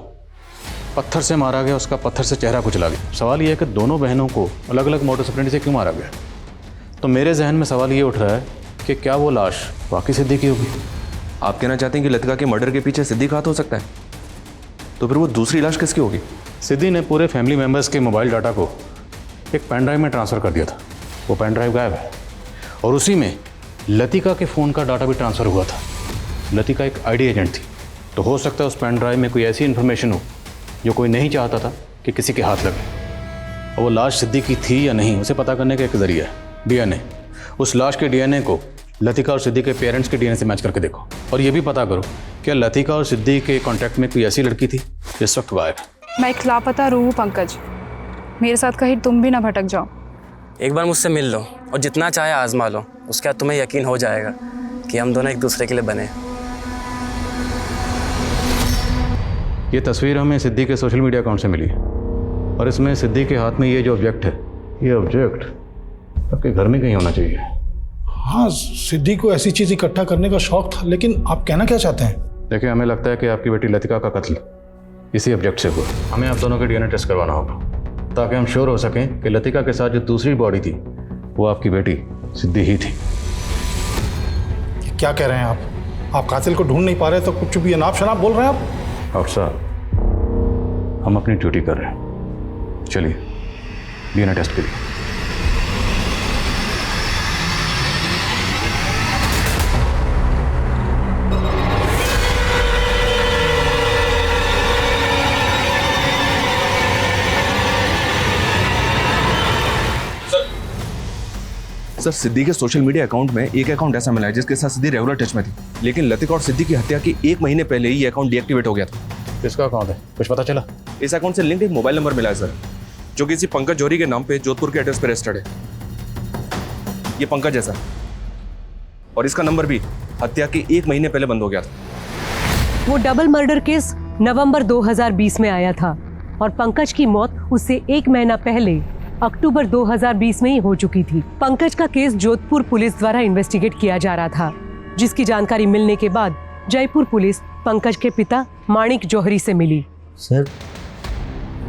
पत्थर से मारा गया, उसका पत्थर से चेहरा कुचला गया। सवाल यह है कि दोनों बहनों को अलग अलग मोटर्स ऑपरेंडी से क्यों मारा गया? तो मेरे जहन में सवाल ये उठ रहा है कि क्या वो लाश वाकई सिद्धि की होगी? आप कहना चाहते हैं कि लतिका के मर्डर के पीछे सिद्धि का हाथ हो सकता है? तो फिर वो दूसरी लाश किसकी होगी? सिद्धि ने पूरे फैमिली मेम्बर्स के मोबाइल डाटा को एक पेन ड्राइव में ट्रांसफ़र कर दिया था। वो पेन ड्राइव गायब है, और उसी में लतिका के फ़ोन का डाटा भी ट्रांसफ़र हुआ था। लतिका एक आईडी एजेंट थी, तो हो सकता है उस पेन ड्राइव में कोई ऐसी इन्फॉर्मेशन हो जो कोई नहीं चाहता था कि किसी के हाथ लगे। और वो लाश सिद्धि की थी या नहीं, उसे पता करने का एक जरिया है डीएनए। उस लाश के डीएनए को लतिका और सिद्धि के पेरेंट्स के डीएनए से मैच करके देखो, और ये भी पता करो क्या लतिका और सिद्धि के कांटेक्ट में कोई ऐसी लड़की थी जिस वक्त गायब है। मैं एक लापता रूह हूँ पंकज, मेरे साथ कहीं तुम भी ना भटक जाओ। एक बार मुझसे मिल लो और जितना चाहे आजमा लो, उसके बाद तुम्हें यकीन हो जाएगा कि हम दोनों एक दूसरे के लिए बने। ये तस्वीर हमें सिद्धि के सोशल मीडिया अकाउंट से मिली है, और इसमें सिद्धि के हाथ में ये जो ऑब्जेक्ट है, ये ऑब्जेक्ट आपके घर में कहीं होना चाहिए। हाँ, सिद्धि को ऐसी चीज़ इकट्ठा करने का शौक था, लेकिन आप कहना क्या चाहते हैं? देखिए, हमें लगता है कि आपकी बेटी लतिका का कत्ल इसी ऑब्जेक्ट से हुआ। हमें आप दोनों के डीएनए टेस्ट करवाना होगा, ताकि हम श्योर हो सकें कि लतिका के साथ जो दूसरी बॉडी थी वो आपकी बेटी सिद्धि ही थी। क्या कह रहे हैं आप कातिल को ढूंढ नहीं पा रहे तो कुछ भी अनाप शनाप बोल रहे हैं आप? और साहब, हम अपनी ड्यूटी कर रहे हैं। चलिए डीएनए टेस्ट के लिए। सर, सिद्धि के सोशल मीडिया अकाउंट में एक अकाउंट ऐसा मिला है जिसके साथ सिद्धि रेगुलर टच में थी, लेकिन लतिका और सिद्धि की हत्या के 1 महीने पहले ही ये अकाउंट डीएक्टिवेट हो गया था। किसका अकाउंट है, कुछ पता चला? इस अकाउंट से लिंक्ड एक मोबाइल नंबर मिला है सर, जो किसी पंकज जौहरी के नाम पे जोधपुर के एड्रेस पर रजिस्टर्ड है। ये पंकज है सर, और इसका नंबर भी हत्या के 1 महीने पहले बंद हो गया था। वो डबल मर्डर केस नवंबर 2020 में आया था, और पंकज की मौत उससे 1 महीना पहले अक्टूबर 2020 में ही हो चुकी थी। पंकज का केस जोधपुर पुलिस द्वारा इन्वेस्टिगेट किया जा रहा था, जिसकी जानकारी मिलने के बाद जयपुर पुलिस पंकज के पिता माणिक जौहरी से मिली। सर,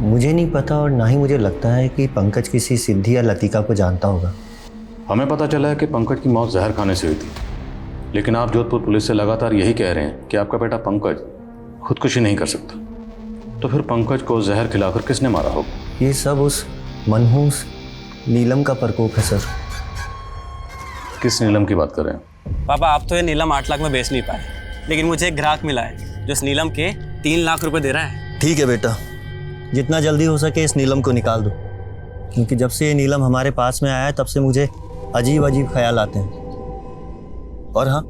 मुझे नहीं पता और ना ही मुझे लगता है कि पंकज किसी सिद्धि या लतिका को जानता होगा। हमें पता चला है कि पंकज की मौत जहर खाने से हुई थी, लेकिन आप जोधपुर पुलिस से लगातार यही कह रहे हैं कि आपका बेटा पंकज खुदकुशी नहीं कर सकता। तो फिर पंकज को जहर खिलाकर किसने मारा होगा? ये सब उस मनहूस नीलम का प्रकोप है सर। किस नीलम की बात कर रहे हैं? पापा, आप तो ये नीलम 8 लाख में बेच नहीं पाए, लेकिन मुझे एक ग्राहक मिला है जो इस नीलम के 3 लाख रुपए दे रहा है। ठीक है बेटा, जितना जल्दी हो सके इस नीलम को निकाल दो, क्योंकि जब से ये नीलम हमारे पास में आया है तब से मुझे अजीब अजीब ख्याल आते हैं। और हाँ,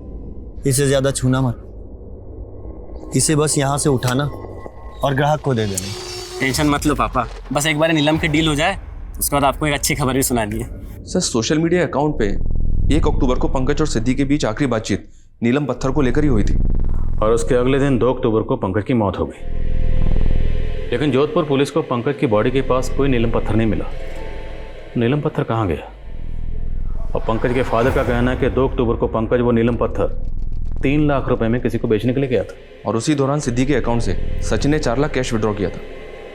इसे ज़्यादा छूना मत, इसे बस यहाँ से उठाना और ग्राहक को दे देना। टेंशन मत लो पापा, बस एक बार नीलम की डील हो जाए, उसके बाद आपको एक अच्छी खबर भी सुना दी है। सर, सोशल मीडिया अकाउंट पे 1 अक्टूबर को पंकज और सिद्धि के बीच आखिरी बातचीत नीलम पत्थर को लेकर ही हुई थी, और उसके अगले दिन 2 अक्टूबर को पंकज की मौत हो गई। लेकिन जोधपुर पुलिस को पंकज की बॉडी के पास कोई नीलम पत्थर नहीं मिला। नीलम पत्थर कहाँ गया? और पंकज के फादर का कहना है कि 2 अक्टूबर को पंकज वो नीलम पत्थर 3 लाख रुपए में किसी को बेचने के लिए गया था। और उसी दौरान सिद्धि के अकाउंट से सचिन ने 4 लाख कैश विड्रॉ किया था।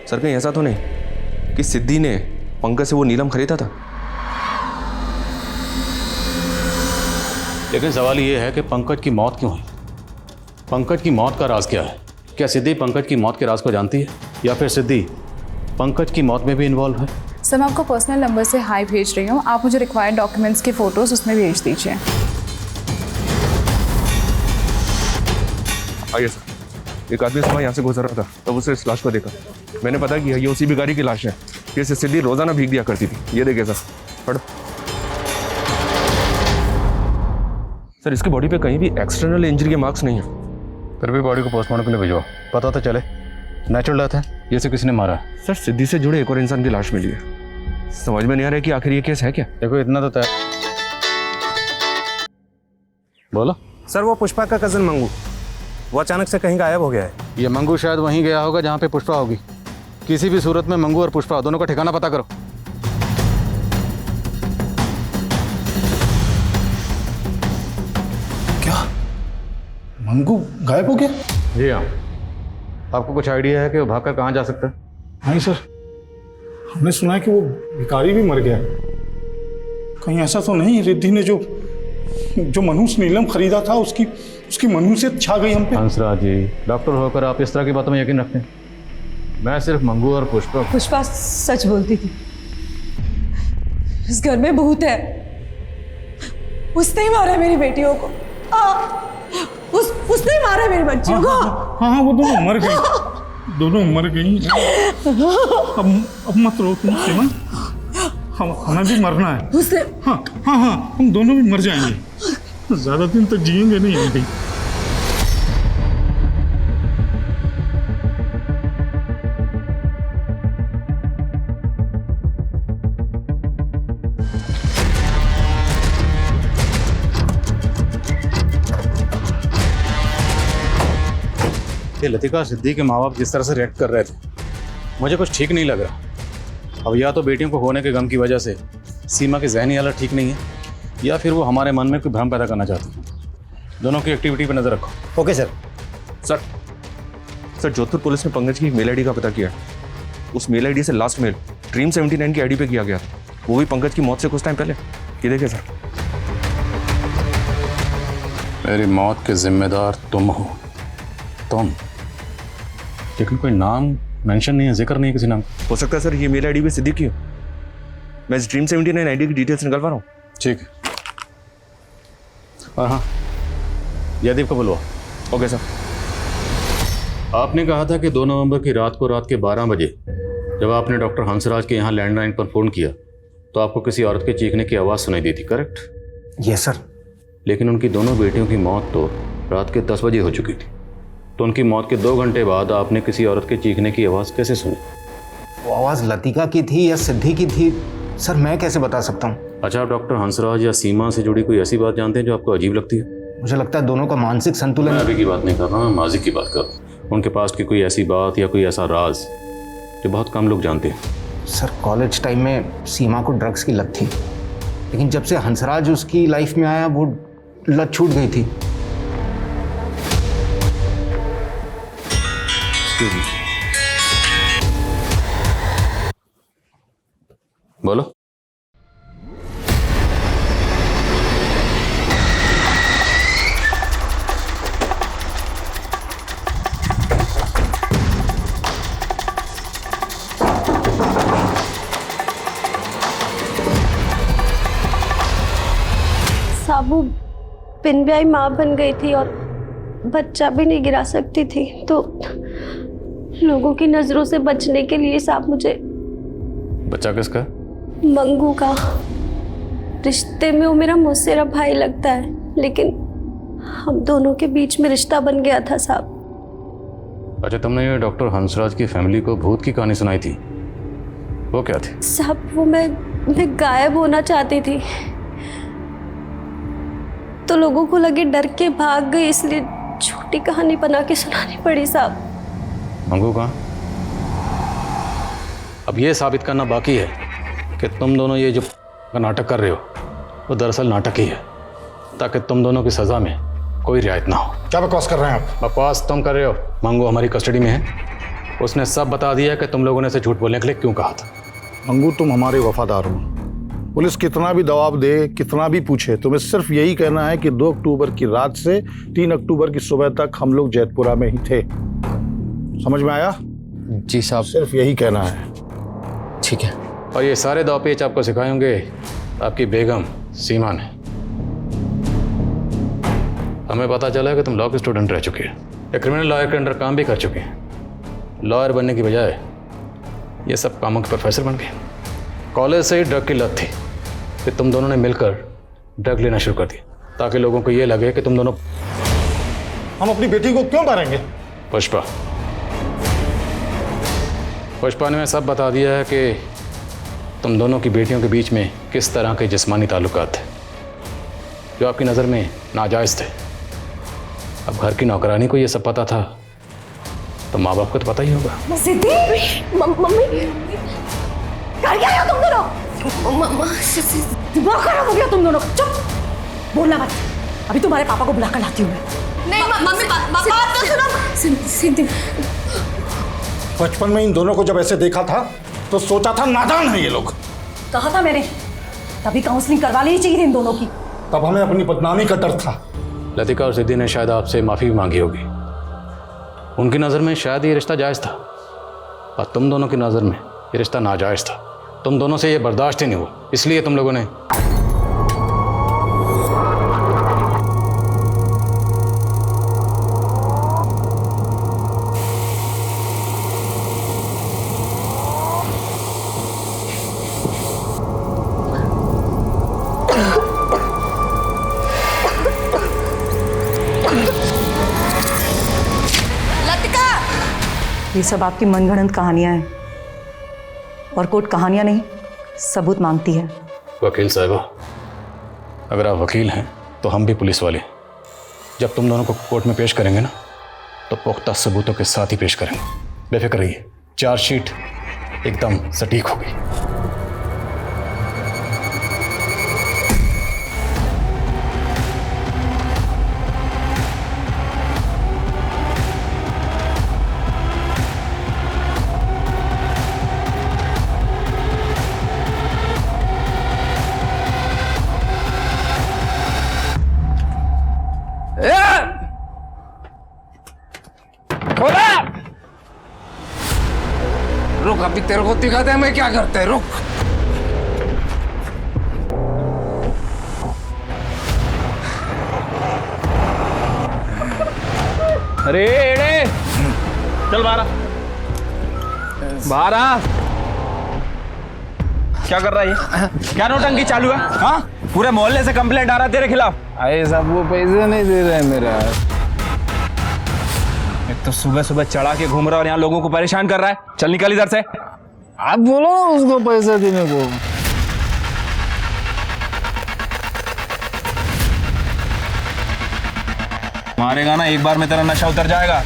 सर कहीं ऐसा तो नहीं कि सिद्धि ने पंकज से वो नीलम खरीदा था? लेकिन सवाल ये है कि पंकज की मौत क्यों हुई? पंकज की मौत का राज क्या है? क्या सिद्धि पंकज की मौत के राज को जानती है, या फिर सिद्धि पंकज की मौत में भी इन्वॉल्व है? सर मैं आपको पर्सनल नंबर से हाई भेज रही हूँ, आप मुझे रिक्वायर्ड डॉक्यूमेंट्स की फ़ोटोज़ उसमें भेज दीजिए। आइए सर। एक आदमी सुबह यहाँ से गुजर रहा था, तब उसे इस लाश को देखा। मैंने पता कि ये उसी भिखारी की लाश है जिसे सिद्धि रोजाना भीग दिया करती थी। ये देखिए सर, पढ़ो। सर इसकी बॉडी पे कहीं भी एक्सटर्नल इंजरी के मार्क्स नहीं है। फिर भी बॉडी को पोस्टमार्टम के लिए भिजवाओ, पता तो चले नेचुरल डेथ है या से किसी ने मारा है। सर सिद्धि से जुड़े एक और इंसान की लाश मिली है। समझ में नहीं आ रहा है कि आखिर ये केस है क्या। देखो इतना तो तय। बोलो। सर वो पुष्पा का कजन मंगू, वो अचानक से कहीं गायब हो गया है। ये मंगू शायद वहीं गया होगा जहाँ पे पुष्पा होगी। किसी भी सूरत में मंगू और पुष्पा दोनों का ठिकाना पता करो। क्या मंगू गायब हो गया? जी हाँ। आपको कुछ आइडिया है कि वो भागकर कहाँ जा सकता है? नहीं सर, हमने सुना है कि वो भिखारी भी मर गया। कहीं ऐसा तो नहीं रिद्धि ने जो मनुष्य नीलम खरीदा था उसकी मनुष्यत छा गई हम पे? हंसराज जी, डॉक्टर होकर आप इस तरह की बातों में यकीन रखते हैं? मैं सिर्फ मंगू और पुष्पा सच बोलती थी। इस घर में भूत है। उसने ही मारा है मेरी बेटियों को। उसने ही मारा है मेरी बच्चियों को। हाँ वो दोनों मर गई, दोनों मर गई। अब मत रो तुम सीमा, हमें भी मरना है। उसने हाँ, हम दोनों भी मर जाएंगे। ज्यादा दिन तक जिएंगे नहीं हम भी। ये लतिका सिद्धि के माँ बाप जिस तरह से रिएक्ट कर रहे थे, मुझे कुछ ठीक नहीं लग रहा। अब या तो बेटियों को खोने के गम की वजह से सीमा की जहनी हालत ठीक नहीं है, या फिर वो हमारे मन में कोई भ्रम पैदा करना चाहती है। दोनों की एक्टिविटी पर नजर रखो। Okay sir. Sir Jodhpur police ने पंकज की मेल आईडी का पता किया। उस मेल आईडी से लास्ट मेल ड्रीम 79 की आईडी पे किया गया, वो भी पंकज की मौत से कुछ टाइम पहले। ये देखिए सर। मेरी मौत के जिम्मेदार तुम हो, तुम। लेकिन कोई नाम मेंशन नहीं है, जिक्र नहीं है किसी नाम। हो सकता है सर ये मेल आईडी भी सिद्धि की हो। मैं इस ड्रीम 79 आईडी की डिटेल्स निकलवा रहा हूँ। ठीक है। और हाँ, जयदीप को बुलवा। Okay sir. आपने कहा था कि 2 नवंबर की रात को रात के 12 बजे जब आपने डॉक्टर हंसराज के यहाँ लैंडलाइन पर फ़ोन किया तो आपको किसी औरत के चीखने की आवाज़ सुनाई दी थी, करेक्ट? Yes sir. लेकिन उनकी दोनों बेटियों की मौत तो रात के 10 बजे हो चुकी थी, तो उनकी मौत के 2 घंटे बाद आपने किसी औरत के चीखने की आवाज़ कैसे सुनी? वो आवाज़ लतिका की थी या सिद्धि की थी, सर मैं कैसे बता सकता हूँ। अच्छा, आप डॉक्टर हंसराज या सीमा से जुड़ी कोई ऐसी बात जानते हैं जो आपको अजीब लगती है? मुझे लगता है दोनों का मानसिक संतुलन। मैं अभी की बात नहीं कर रहा, माजी की बात कर रहा हूँ। उनके पास की कोई ऐसी बात या कोई ऐसा राज जो बहुत कम लोग जानते हैं। सर कॉलेज टाइम में सीमा को ड्रग्स की लत थी, लेकिन जब से हंसराज उसकी लाइफ में आया वो लत छूट गई थी। बोलो। साबू बिन ब्याही माँ बन गई थी और बच्चा भी नहीं गिरा सकती थी, तो लोगों की नजरों से बचने के लिए साहब मुझे। बच्चा किसका? मंगू का। रिश्ते में वो मेरा मौसेरा भाई लगता है, लेकिन हम दोनों के बीच में रिश्ता बन गया था साहब। अच्छा, तुमने ये डॉक्टर हंसराज की फैमिली को भूत की कहानी सुनाई थी, वो क्या थी? साहब वो मैं गायब होना चाहती थी, तो लोगों को लगे डर के भाग गई, इसलिए छोटी कहानी बना के सुनानी पड़ी साहब। मंगू कहाँ? अब ये साबित करना बाकी है कि तुम दोनों ये जो नाटक कर रहे हो वो दरअसल नाटक ही है, ताकि तुम दोनों की सज़ा में कोई रियायत ना हो। क्या बकवास कर रहे हैं आप? बकवास तुम कर रहे हो। मंगू हमारी कस्टडी में है, उसने सब बता दिया कि तुम लोगों ने उसे झूठ बोलने के लिए क्यों कहा था। मंगू, तुम हमारे वफादार हो। पुलिस कितना भी दबाव दे, कितना भी पूछे, तुम्हें सिर्फ यही कहना है कि 2 अक्टूबर की रात से 3 अक्टूबर की सुबह तक हम लोग जैतपुरा में ही थे। समझ में आया? जी साहब। सिर्फ यही कहना है। ठीक है। और ये सारे दाव पेच आपको सिखाएंगे आपकी बेगम सीमा ने। हमें पता चला है कि तुम लॉ के स्टूडेंट रह चुके हैं, एक क्रिमिनल लॉयर के अंडर काम भी कर चुके हैं। लॉयर बनने की बजाय ये सब कामों के प्रोफेसर बन गए। कॉलेज से ही ड्रग की लत थी, फिर तुम दोनों ने मिलकर ड्रग लेना शुरू कर दिया ताकि लोगों को ये लगे कि तुम दोनों। हम अपनी बेटी को क्यों मारेंगे? पुष्पा ने सब बता दिया है कि तुम दोनों की बेटियों के बीच में किस तरह के जिस्मानी ताल्लुकात थे जो आपकी नज़र में नाजायज़ थे। अब घर की नौकरानी को ये सब पता था तो माँ बाप को तो पता ही होगा। सिद्धि, मम्मी कर क्या रहे हो तुम दोनों? दिमाग खराब हो गया तुम दोनों का। चुप, बोलना मत। अभी तुम्हारे पापा को बुला कर लाती हूँ मैं। नहीं मम्मी, बात तो सुनो। सिद्धि, बचपन में इन दोनों को जब ऐसे देखा था तो सोचा था नादान है ये लोग। कहा था मैंने, तभी काउंसलिंग करवा लेनी चाहिए थी इन दोनों की। तब हमें अपनी बदनामी का डर था। लतिका और सिद्धि ने शायद आपसे माफ़ी भी मांगी होगी। उनकी नज़र में शायद ये रिश्ता जायज़ था और तुम दोनों की नज़र में ये रिश्ता नाजायज़ था। तुम दोनों से ये बर्दाश्त ही नहीं हुआ, इसलिए तुम लोगों ने। ये सब आपकी मनगढ़ंत कहानियां हैं और कोर्ट कहानियां नहीं, सबूत मांगती है। वकील साहबा, अगर आप वकील हैं तो हम भी पुलिस वाले। जब तुम दोनों को कोर्ट में पेश करेंगे ना तो पुख्ता सबूतों के साथ ही पेश करेंगे। बेफिक्र रहिए, चार्जशीट एकदम सटीक होगी। रुक, अभी तेरे को दिखाते हैं मैं क्या करते हैं। रुक। अरे एड़े, चल बाहर बाहर आ। क्या कर रहा है ये? क्या नौटंकी चालू है? हाँ, पूरे मोहल्ले से कंप्लेंट आ रहा है तेरे खिलाफ। अरे साहब वो पैसे नहीं दे रहे हैं मेरा। एक तो सुबह सुबह चढ़ा के घूम रहा है और यहाँ लोगों को परेशान कर रहा है। चल निकल इधर से। आप बोलो ना उसको पैसे देने को। मारेगा ना एक बार में तेरा नशा उतर जाएगा।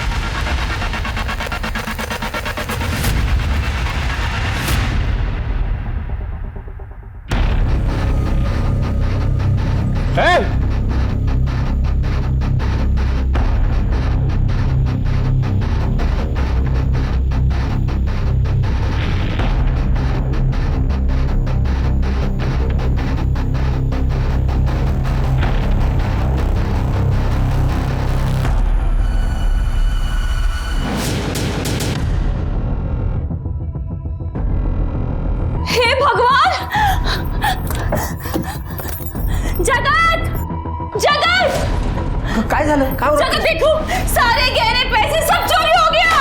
जगत देखो, सारे गहने पैसे सब चोरी हो गया।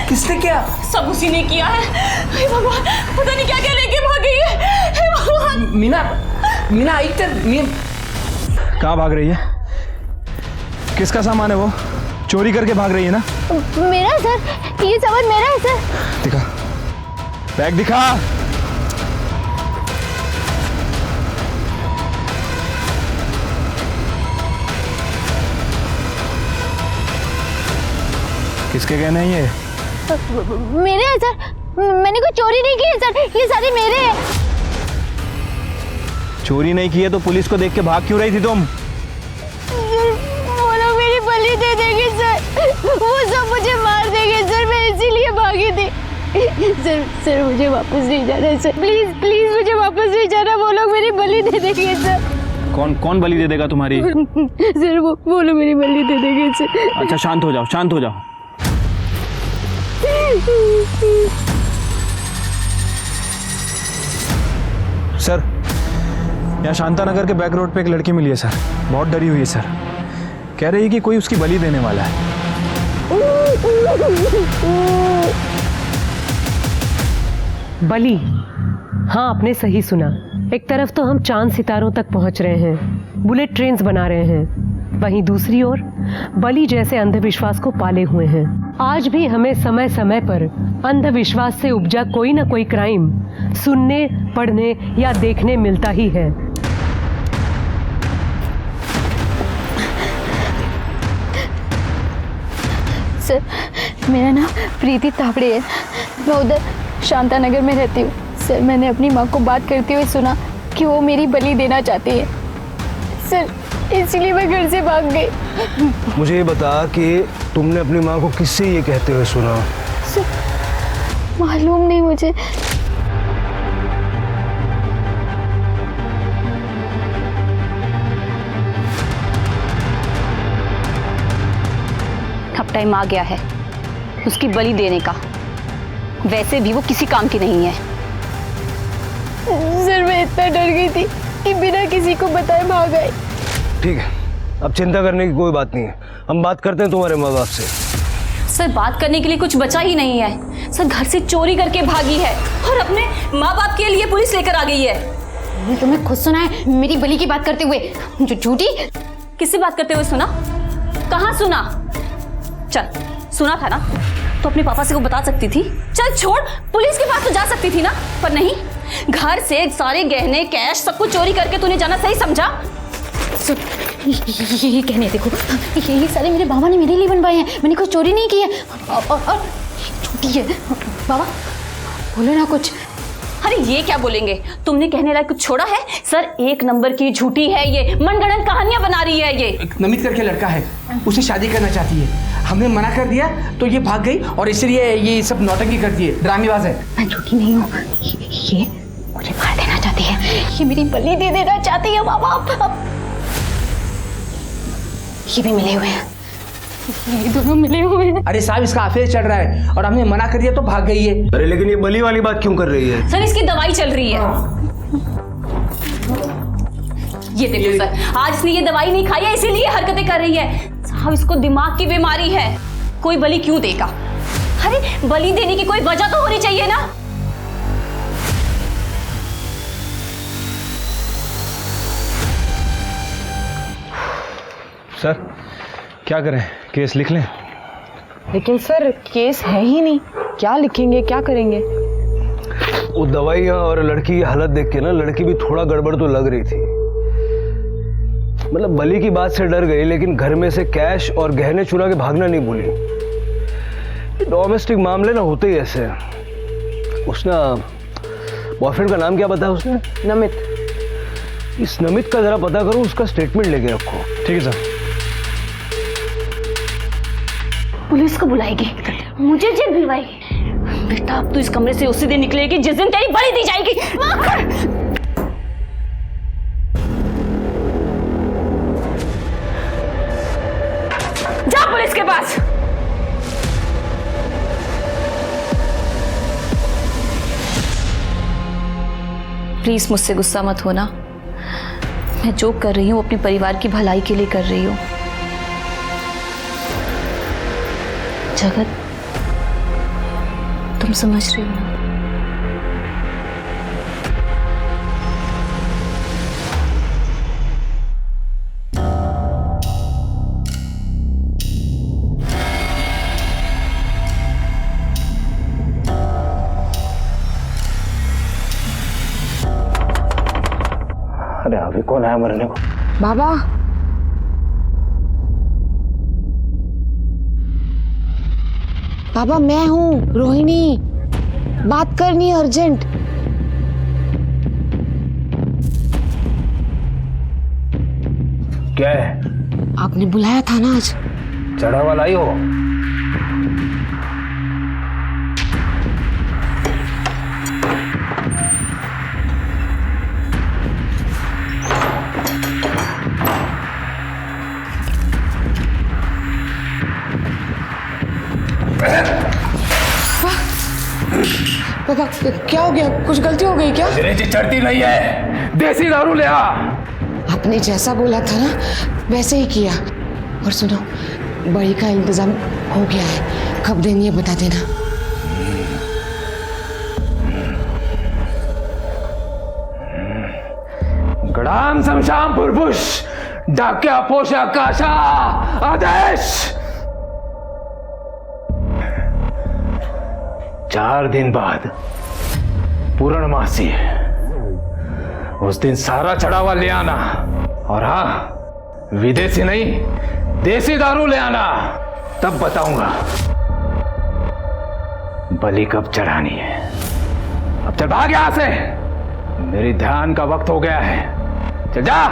किसने किया? सब उसी ने किया है। हे भगवान, पता नहीं क्या क्या लेके भाग गई है। हे भगवान। मीना आई कहाँ भाग रही है? किसका सामान है वो? चोरी करके भाग रही है ना? मेरा सर, ये सामान मेरा है सर। दिखा, बैग दिखा। किसके गहने हैं ये? मेरे हैं सर, मैंने कोई चोरी नहीं की है सर, ये सारे मेरे हैं। चोरी नहीं की है तो पुलिस को देख के भाग क्यों रही थी तुम? दे देंगे सर, वो सब मुझे मार देंगे सर, मैं इसीलिए भागी थी। सर मुझे वापस नहीं जाना है सर, प्लीज प्लीज मुझे वापस नहीं जाना, वो लोग मेरी बलि दे देंगे सर। कौन बलि दे देगा तुम्हारी? सर वो लोग मेरी बलि दे देंगे सर। अच्छा शांत हो जाओ, शांत हो जाओ। सर, यहाँ शांतानगर के बैक रोड पे एक लड़की मिली है सर, बहुत डरी हुई है सर, कह रही है कि कोई उसकी बलि देने वाला है। बलि? हाँ, आपने सही सुना। एक तरफ तो हम चांद सितारों तक पहुंच रहे हैं, बुलेट ट्रेन्स बना रहे हैं, वहीं दूसरी ओर बलि जैसे अंधविश्वास को पाले हुए हैं। आज भी हमें समय समय पर अंधविश्वास से उपजा कोई ना कोई क्राइम सुनने, पढ़ने या देखने मिलता ही है। सर, मेरा नाम प्रीति तावड़े है, मैं उधर शांतानगर में रहती हूँ। सर, मैंने अपनी माँ को बात करते हुए सुना कि वो मेरी बलि देना चाहती है सर, इसलिए मैं घर से भाग गई। मुझे ये बता कि तुमने अपनी माँ को किससे ये कहते हुए सुना? सर, मालूम नहीं मुझे। अब टाइम आ गया है उसकी बलि देने का, वैसे भी वो किसी काम की नहीं है। सर, मैं इतना डर गई थी कि बिना किसी को बताए भाग गई। ठीक है, अब चिंता करने की कोई बात नहीं है, हम बात करते हैं तुम्हारे माँ बाप से। सर, बात करने के लिए कुछ बचा ही नहीं है सर, घर से चोरी करके भागी है और अपने माँ बाप के लिए पुलिस लेकर आ गई है। मैंने तुम्हें खुद सुना है मेरी बलि की बात करते हुए, जो झूठी। किससे बात करते हुए सुना? कहाँ सुना? चल, सुना था ना तो अपने पापा से वो बता सकती थी। चल छोड़, पुलिस के पास तो जा सकती थी ना, पर नहीं, घर से सारे गहने, कैश सब कुछ चोरी करके तूने जाना सही समझा। ये कहने देखो, ये सारे मेरे बाबा ने मेरे लिए बनवाए हैं, मैंने कोई चोरी नहीं की है। और झूठी है। बाबा बोलो ना कुछ। अरे ये क्या बोलेंगे, तुमने कहने लायक कुछ छोड़ा है? सर, एक नंबर की झूठी है ये, मनगढ़ंत कहानियां बना रही है ये। एक नमित करके लड़का है, उसे शादी करना चाहती है, हमने मना कर दिया तो ये भाग गई और इसलिए ये सब नौटंकी करती है, ड्रामेबाज है। मैं झूठी नहीं हूँ, ये मुझे मार देना चाहती है, ये मेरी बलि दे देना चाहती है। माँ बाप ये भी मिले हुए हैं, ये दोनों मिले हुए हैं। अरे साहब, इसका अफेयर चल रहा है और हमने मना कर दिया तो भाग गई है। अरे लेकिन ये बलि वाली बात क्यों कर रही है? सर, इसकी दवाई चल रही है। ये देखो सर, आज इसने ये दवाई नहीं खाई है इसीलिए हरकतें कर रही है। साहब, इसको दिमाग की बीमारी है, कोई बलि क्यों देगा? अरे बलि देने की कोई वजह तो होनी चाहिए ना। सर, क्या करें, केस लिख लें? लेकिन सर, केस है ही नहीं, क्या लिखेंगे, क्या करेंगे? वो दवाइयाँ और लड़की की हालत देख के ना लड़की भी थोड़ा गड़बड़ तो लग रही थी। मतलब बलि की बात से डर गई, लेकिन घर में से कैश और गहने चुरा के भागना नहीं भूली। डोमेस्टिक मामले ना होते ही ऐसे। उसने बॉयफ्रेंड का नाम क्या बताया उसने? नमित। इस नमित का जरा पता करो, उसका स्टेटमेंट लेके रखो। ठीक है सर। पुलिस को बुलाएगी, मुझे जेल भिजवाएगी। बेटा, अब तू इस कमरे से उसी दिन निकलेगी जिस दिन तेरी बलि दी जाएगी। जा पुलिस के पास। प्लीज मुझसे गुस्सा मत होना, मैं जो कर रही हूँ अपने परिवार की भलाई के लिए कर रही हूँ। जगत, तुम समझ रही हो ना? अरे अभी कौन आया मरने को? बाबा, बाबा मैं हूँ रोहिणी, बात करनी अर्जेंट। क्या है? आपने बुलाया था ना आज, चढ़ावा लाई हो। पापा क्या हो गया? कुछ गलती हो गई क्या? चढ़ती नहीं है, देसी दारू ले आ। आपने जैसा बोला था ना वैसे ही किया। और सुनो, बड़ी का इंतजाम हो गया है, कब देनी है बता देना। गडाम समशाम पुरपुष डाक्या पोषा काशा आदेश। 4 दिन बाद पूर्णमासी, उस दिन सारा चढ़ावा ले आना। और हाँ, विदेशी नहीं देसी दारू ले आना, तब बताऊंगा बलि कब चढ़ानी है। अब चल भाग यहां से, मेरी ध्यान का वक्त हो गया है। चल जा।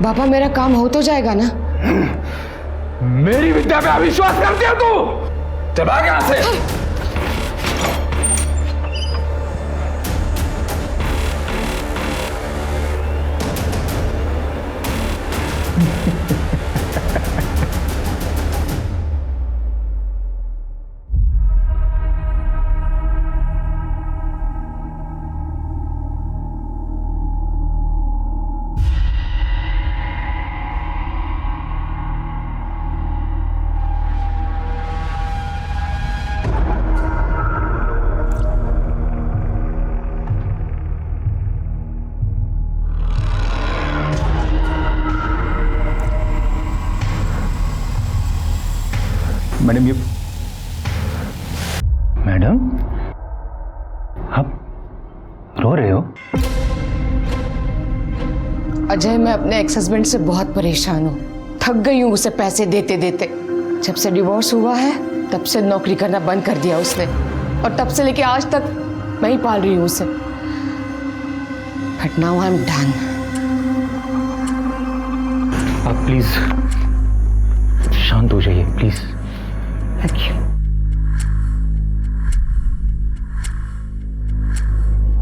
बाबा मेरा काम हो तो जाएगा ना? मेरी विद्या पे अविश्वास करती हो तू? चल भाग यहां से। मैडम, ये मैडम आप रो रहे हो? अजय, मैं अपने एक्स हस्बैंड से बहुत परेशान हूँ। थक गई हूँ उसे पैसे देते देते। जब से डिवोर्स हुआ है तब से नौकरी करना बंद कर दिया उसने, और तब से लेके आज तक मैं ही पाल रही हूँ उसे। But now I am done. आप प्लीज शांत हो जाइए, प्लीज। Thank you.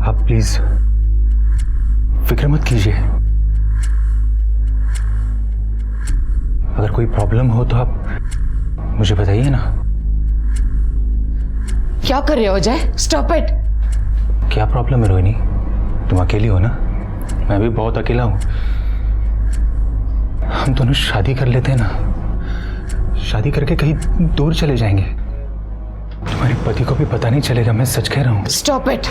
आप प्लीज फिक्र मत कीजिए। अगर कोई प्रॉब्लम हो तो आप मुझे बताइए ना। क्या कर रहे हो अजय? Stop it. क्या प्रॉब्लम है रोहिणी? तुम अकेली हो ना? मैं भी बहुत अकेला हूं। हम दोनों शादी कर लेते हैं ना, शादी करके कहीं दूर चले जाएंगे। तुम्हारे पति को भी पता नहीं चलेगा, मैं सच कह रहा हूं। Stop it.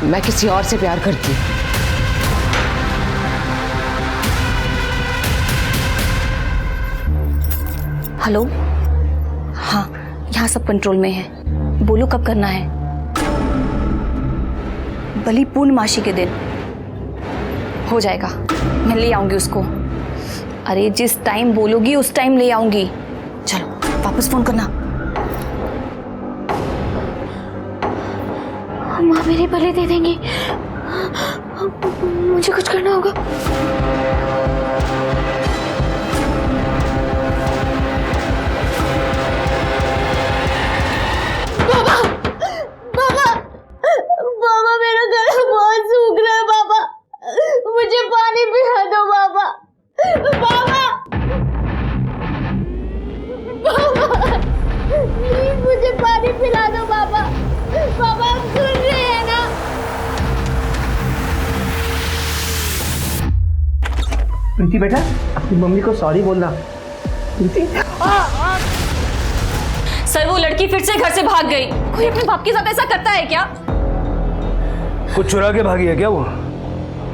मैं किसी और से प्यार करती हूँ। हेलो, हाँ यहाँ सब कंट्रोल में है। बोलो कब करना है? बलि पूर्णमासी के दिन हो जाएगा, मैं ले आऊंगी उसको। अरे जिस टाइम बोलोगी उस टाइम ले आऊंगी। चलो वापस फोन करना। माँ मेरी बलि दे देंगी, मुझे कुछ करना होगा। बाबा, बाबा, बाबा मेरा गला बहुत सूख रहा है बाबा, मुझे पानी पिला दो बाबा। बाबा, बाबा, प्लीज मुझे पानी पिला दो बाबा। बाबा आप सुन रहे हैं ना? प्रीति बेटा, अपनी मम्मी को सॉरी बोलना। प्रीति, सर वो लड़की फिर से घर से भाग गई। कोई अपने बाप के साथ ऐसा करता है क्या? कुछ चुरा के भागी है क्या वो?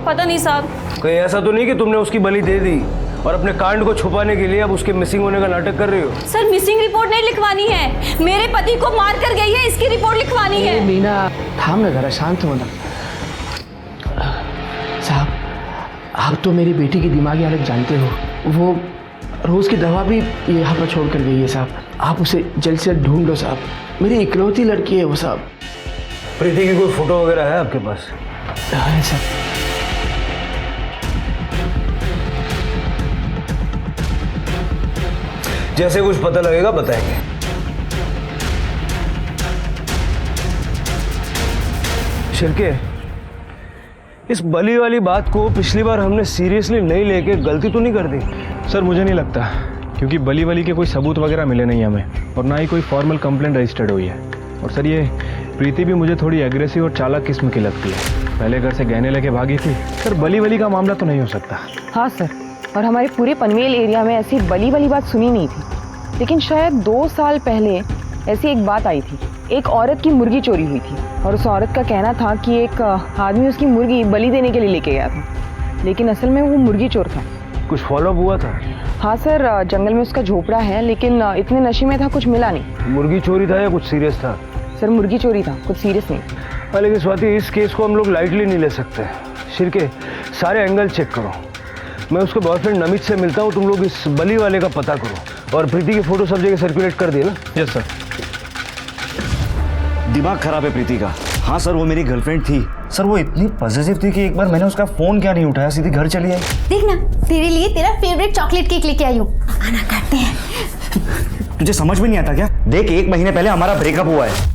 पता नहीं साहब। कहीं ऐसा तो नहीं कि तुमने उसकी बलि दे दी और अपने कांड को छुपाने के लिए अब उसके मिसिंग होने का नाटक कर रही हो? सर मिसिंग रिपोर्ट नहीं लिखवानी है, मेरे पति को मार कर गई है, इसकी रिपोर्ट लिखवानी है। मीना थाम ना, जरा शांत होना। साहब, आप तो मेरी बेटी की दिमागी हालत जानते हो। वो रोज की दवा भी यहाँ पर छोड़ कर गई है साहब। आप उसे जल्द से ढूंढ लो साहब, मेरी इकलौती लड़की है वो साहब। प्रीति की कोई फोटो वगैरह है आपके पास? हाँ सर। जैसे कुछ पता लगेगा बताएंगे। शिरके, इस बली वाली बात को पिछली बार हमने सीरियसली नहीं लेके गलती तो नहीं कर दी? सर मुझे नहीं लगता, क्योंकि बली वली के कोई सबूत वगैरह मिले नहीं हमें, और ना ही कोई फॉर्मल कंप्लेंट रजिस्टर्ड हुई है। और सर ये प्रीति भी मुझे थोड़ी एग्रेसिव और चालाक किस्म की लगती है। पहले घर से गहने लेके भागी थी। सर बली वली का मामला तो नहीं हो सकता। हाँ सर, और हमारे पूरे पनवेल एरिया में ऐसी बली वाली बात सुनी नहीं थी। लेकिन शायद 2 साल पहले ऐसी एक बात आई थी। एक औरत की मुर्गी चोरी हुई थी और उस औरत का कहना था कि एक आदमी उसकी मुर्गी बलि देने के लिए लेके गया था, लेकिन असल में वो मुर्गी चोर था। कुछ फॉलोअप हुआ था? हाँ सर, जंगल में उसका झोपड़ा है, लेकिन इतने नशे में था कुछ मिला नहीं। मुर्गी चोरी था या कुछ सीरियस था? सर मुर्गी चोरी था, कुछ सीरियस नहीं। लेकिन स्वाति, इस केस को हम लोग लाइटली नहीं ले सकते। शिरके, सारे एंगल चेक करो। मैं उसके बॉयफ्रेंड नमित से मिलता हूँ, तुम लोग इस बली वाले का पता करो। और प्रीति की फोटो सब जगह सर्कुलेट कर दिए ना? Yes sir. दिमाग खराब है प्रीति का। हाँ सर, वो मेरी गर्लफ्रेंड थी। सर वो इतनी पॉजिटिव थी कि एक बार मैंने उसका फोन क्या नहीं उठाया, सीधी घर चली आई। देख ना, तेरे लिए तेरा फेवरेट चॉकलेट केक लेके आई हूँ। आना काटते हैं। तुझे समझ में नहीं आता क्या? देख, 1 महीने पहले हमारा ब्रेकअप हुआ है।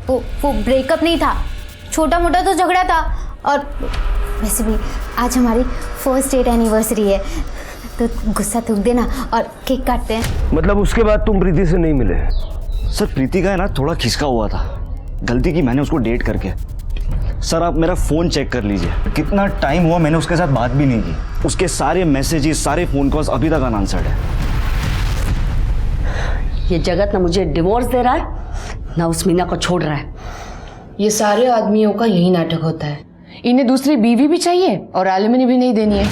वो ब्रेकअप नहीं था, छोटा मोटा तो झगड़ा था। और वैसे भी आज हमारी फर्स्ट डेट एनिवर्सरी है, तो गुस्सा थूक देना और केक काटते हैं। मतलब उसके बाद तुम प्रीति से नहीं मिले? सर प्रीति का है ना थोड़ा खिसका हुआ था, गलती की मैंने उसको डेट करके। सर आप मेरा फ़ोन चेक कर लीजिए, कितना टाइम हुआ मैंने उसके साथ बात भी नहीं की। उसके सारे मैसेजेस, सारे फ़ोन कॉल्स अभी तक अनआंसर्ड है। ये जगत ना मुझे डिवोर्स दे रहा है, ना उस मीना को छोड़ रहा है। ये सारे आदमियों का यही नाटक होता है। इन्हें दूसरी बीवी भी चाहिए और एलिमनी भी नहीं देनी है।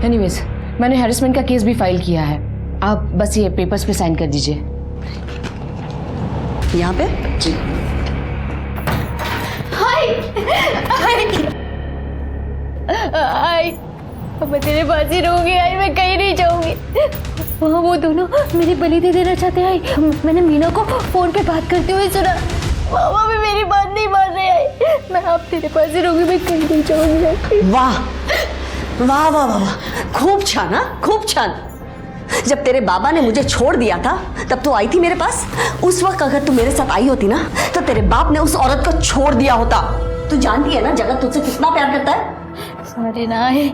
एनीवेज, मैंने हैरेसमेंट का केस भी फाइल किया है। आप बस ये पेपर्स पे साइन कर दीजिए। यहाँ पे? जी। हाय मैं तेरे पास ही रहूंगी। आई मैं कहीं नहीं जाऊंगी। वहाँ वो दोनों मेरी बलि दे देना चाहते हैं। मैंने मीना को फोन पे बात करते हुए सुना। मामा भी मेरी बात नहीं मान रहे हैं। मैं अब तेरे पास ही रहूंगी, मैं कहीं नहीं जाऊंगी। वाह वाह वाह वाह, खूब छान। हाँ खूब छान। जब तेरे बाबा ने मुझे छोड़ दिया था तब तो आई थी मेरे पास। उस वक्त अगर तू मेरे साथ आई होती ना तो तेरे बाप ने उस औरत को छोड़ दिया होता। तू जानती है ना जगत तुझसे कितना प्यार करता है। सारे ना है,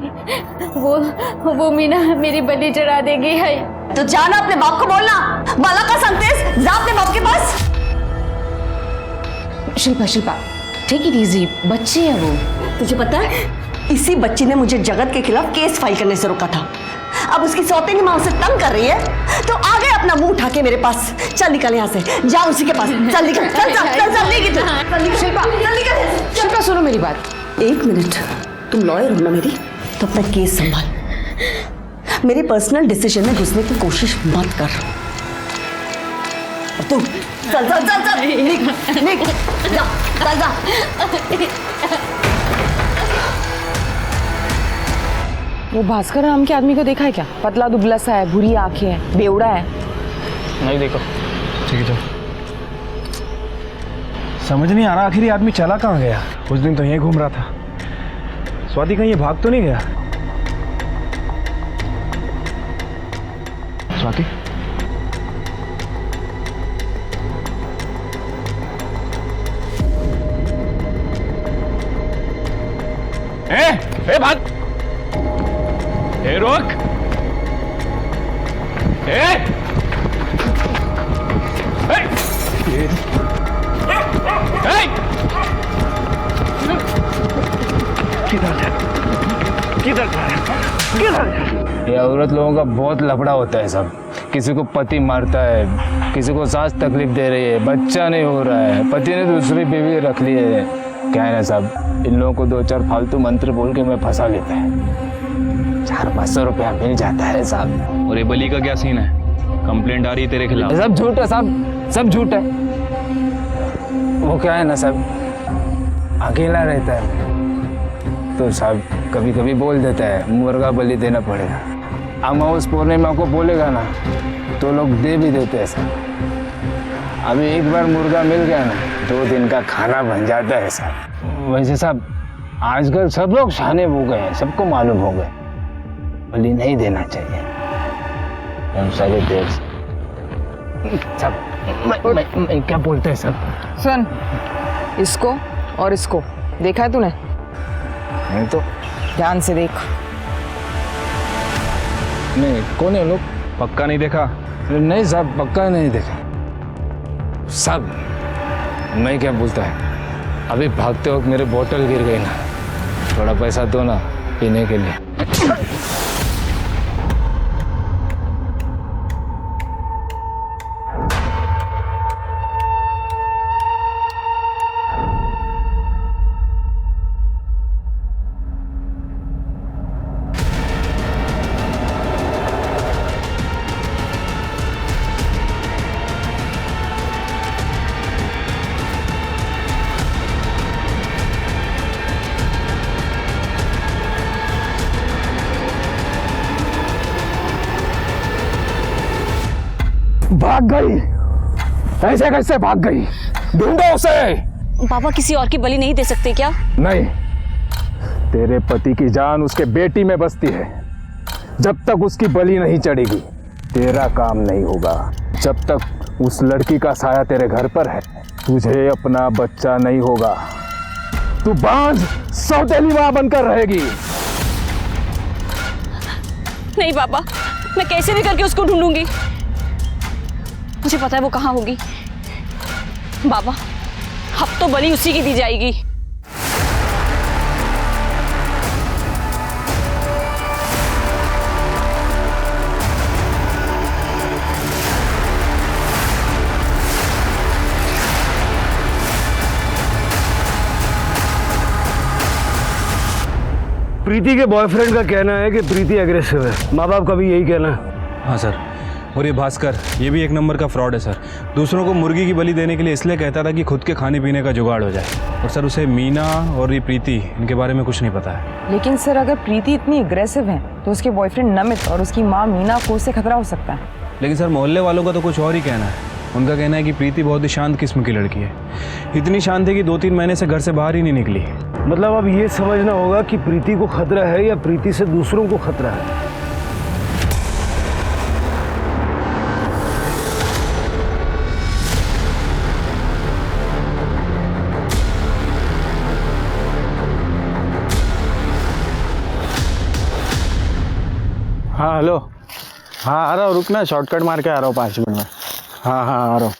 वो मीना मेरी बलि चढ़ा देगी। है तो जाना अपने बाप को बोलना, बाला का संदेश जा अपने बाप के पास। शिल्पा टेक इट इजी, बच्चे है वो। तुझे पता है इसी बच्ची ने मुझे जगत के खिलाफ केस फाइल करने से रोका था। अब उसकी सौतेली माँ उसे तंग कर रही है तो आ गए अपना मुंह उठा के मेरे पास। चल निकल यहाँ से, जा उसी के पास। चल निकल, चल चल चल चल निकल। शिल्पा सुनो मेरी बात। 1 मिनट, तुम लॉयर हो ना मेरी, तो अपना केस संभाल। मेरे पर्सनल डिसीजन में घुसने की कोशिश मत कर। तू चल चल चल चल निक जा चल जा। वो भास्कर नाम के आदमी को देखा है क्या? पतला दुबला सा है, बुरी आंखें हैं, बेवड़ा है। नहीं देखो। ठीक है चल। समझ नहीं आ रहा आखिर ये आदमी चला कहाँ गया। उस दिन तो यहीं घूम रहा था। स्वाति कहीं ये भाग तो नहीं गया? स्वाति ए भाग। ए रोक। ये औरत लोगों का बहुत लफड़ा होता है सब। किसी को पति मारता है, किसी को सास तकलीफ दे रही है, बच्चा नहीं हो रहा है, पति ने दूसरी बीवी रख ली है। क्या है ना साहब, इन लोगों को 2-4 फालतू मंत्र बोल के मैं फंसा लेता है। 400-500 रुपया मिल जाता है साहब। और ये बली का क्या सीन है? कंप्लेंट आ रही है तेरे खिलाफ? सब झूठ है साहब, सब झूठ है। वो क्या है ना साहब, अकेला रहता है तो साहब कभी कभी बोल देता है मुर्गा बलि देना पड़ेगा। अमावस पूर्णिमा को बोलेगा ना तो लोग दे भी देते हैं साहब। अभी एक बार मुर्गा मिल गया ना 2 दिन का खाना बन जाता है साहब। वैसे साहब आजकल सब लोग शाने हो गए हैं, सबको मालूम हो गए बलि नहीं देना चाहिए। हम सारे देर सब मैं क्या बोलते हैं सब। सुन, इसको और इसको देखा है तूने? नहीं तो ध्यान से देख। नहीं, कौन है लोग? पक्का नहीं देखा? नहीं साहब, पक्का नहीं देखा साहब। मैं क्या बोलता है, अभी भागते वक्त मेरे बोतल गिर गई ना, थोड़ा पैसा दो ना पीने के लिए। भाग गई, ऐसे कैसे भाग गई? ढूंढो उसे। पापा किसी और की बलि नहीं दे सकते क्या? नहीं, तेरे पति की जान उसके बेटी में बसती है। जब तक उसकी बलि नहीं चढ़ेगी तेरा काम नहीं होगा। जब तक उस लड़की का साया तेरे घर पर है तुझे अपना बच्चा नहीं होगा। तू बांझ सौतेली मां बनकर रहेगी। नहीं पापा, मैं कैसे भी करके उसको ढूंढूंगी। मुझे पता है वो कहाँ होगी। बाबा, अब तो बलि उसी की दी जाएगी। प्रीति के बॉयफ्रेंड का कहना है कि प्रीति एग्रेसिव है। माँ बाप का भी यही कहना है। हाँ सर, और ये भास्कर ये भी एक नंबर का फ्रॉड है सर। दूसरों को मुर्गी की बलि देने के लिए इसलिए कहता था कि खुद के खाने पीने का जुगाड़ हो जाए। और सर उसे मीना और ये प्रीति इनके बारे में कुछ नहीं पता है। लेकिन सर अगर प्रीति इतनी अग्रेसिव है तो उसके बॉयफ्रेंड नमित और उसकी माँ मीना को उससे खतरा हो सकता है। लेकिन सर मोहल्ले वालों का तो कुछ और ही कहना है। उनका कहना है कि प्रीति बहुत ही शांत किस्म की लड़की है। इतनी शांत है कि 2-3 महीने से घर से बाहर ही नहीं निकली। मतलब अब ये समझना होगा कि प्रीति को खतरा है या प्रीति से दूसरों को खतरा है। हाँ हेलो, हाँ आ रहा हूँ, रुकना, शॉर्टकट मार के आ रहा हूँ 5 मिनट में। हाँ हाँ आ रहा हूँ।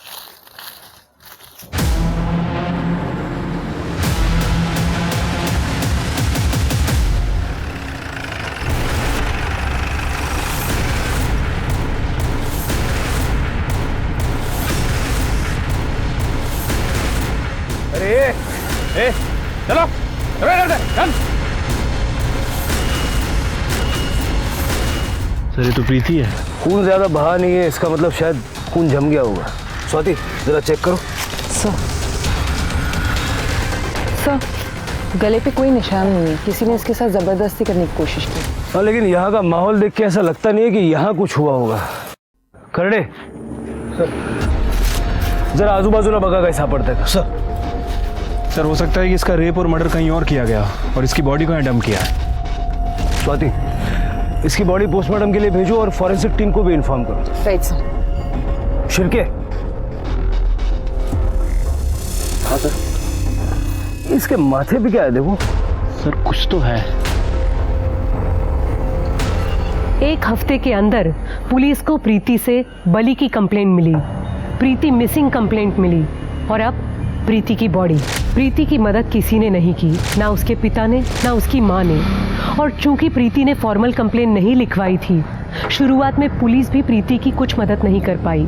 अरे ए, चलो चल। सर ये तो प्रीति है। खून ज्यादा बहा नहीं है, इसका मतलब शायद खून जम गया होगा। स्वाति जरा चेक करो। सर गले पे कोई निशान नहीं है, किसी ने इसके साथ जबरदस्ती करने की कोशिश की। हाँ लेकिन यहाँ का माहौल देख के ऐसा लगता नहीं है कि यहाँ कुछ हुआ होगा। करड़े जरा आजू बाजू ना बगा कैसा पड़ता है। सर हो सकता है कि इसका रेप और मर्डर कहीं और किया गया और इसकी बॉडी को यहाँ डंप किया है। स्वाति इसकी बॉडी पोस्टमार्टम के लिए भेजो और फॉरेंसिक टीम को भी इन्फॉर्म करो। Right sir. शिरके। हाँ सर। इसके माथे पे क्या है देखो। सर कुछ तो है। 1 हफ्ते के अंदर पुलिस को प्रीति से बलि की कंप्लेंट मिली, प्रीति मिसिंग कंप्लेंट मिली और अब प्रीति की बॉडी। प्रीति की मदद किसी ने नहीं की, ना उसके पिता ने ना उसकी माँ ने। और चूंकि प्रीति ने फॉर्मल कंप्लेंट नहीं लिखवाई थी, शुरुआत में पुलिस भी प्रीति की कुछ मदद नहीं कर पाई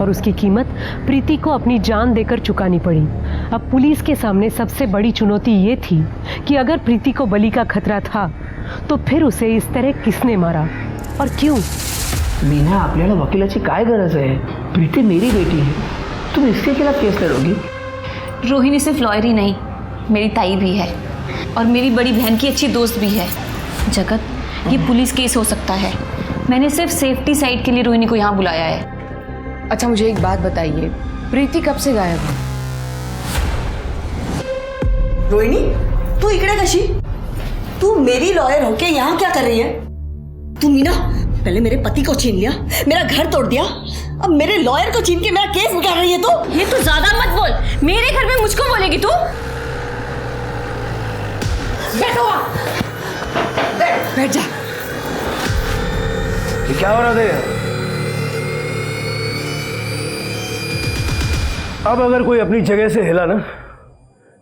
और उसकी कीमत प्रीति को अपनी जान देकर चुकानी पड़ी। अब पुलिस के सामने सबसे बड़ी चुनौती ये थी कि अगर प्रीति को बलि का खतरा था तो फिर उसे इस तरह किसने मारा और क्यों? मीना, आपल्याला वकिलाची काय गरज आहे? प्रीति मेरी बेटी है, तुम इसके खिलाफ केस लड़ोगी? रोहिणी सिर्फ लॉयर ही नहीं, मेरी ताई भी है और मेरी बड़ी बहन की अच्छी दोस्त भी है। जगत, ये पुलिस केस हो सकता है। मैंने सिर्फ सेफ्टी साइड के लिए रोहिणी को यहाँ बुलाया है। अच्छा मुझे एक बात बताइए, प्रीति कब से गायब है? रोहिणी, तू इकडे कशी? तू मेरी लॉयर होके यहाँ क्या कर रही है? तू मीना, पहले मेरे पति को छीन लिया, मेरा घर तोड़ दिया, अब मेरे लॉयर को छीन के मेरा केस निकाल रही है तू? ये तू ज्यादा मत बोल, मेरे घर में मुझको बोलेगी तू? बैठो, बैठ जा। ये क्या हो रहा था? अब अगर कोई अपनी जगह से हिला ना,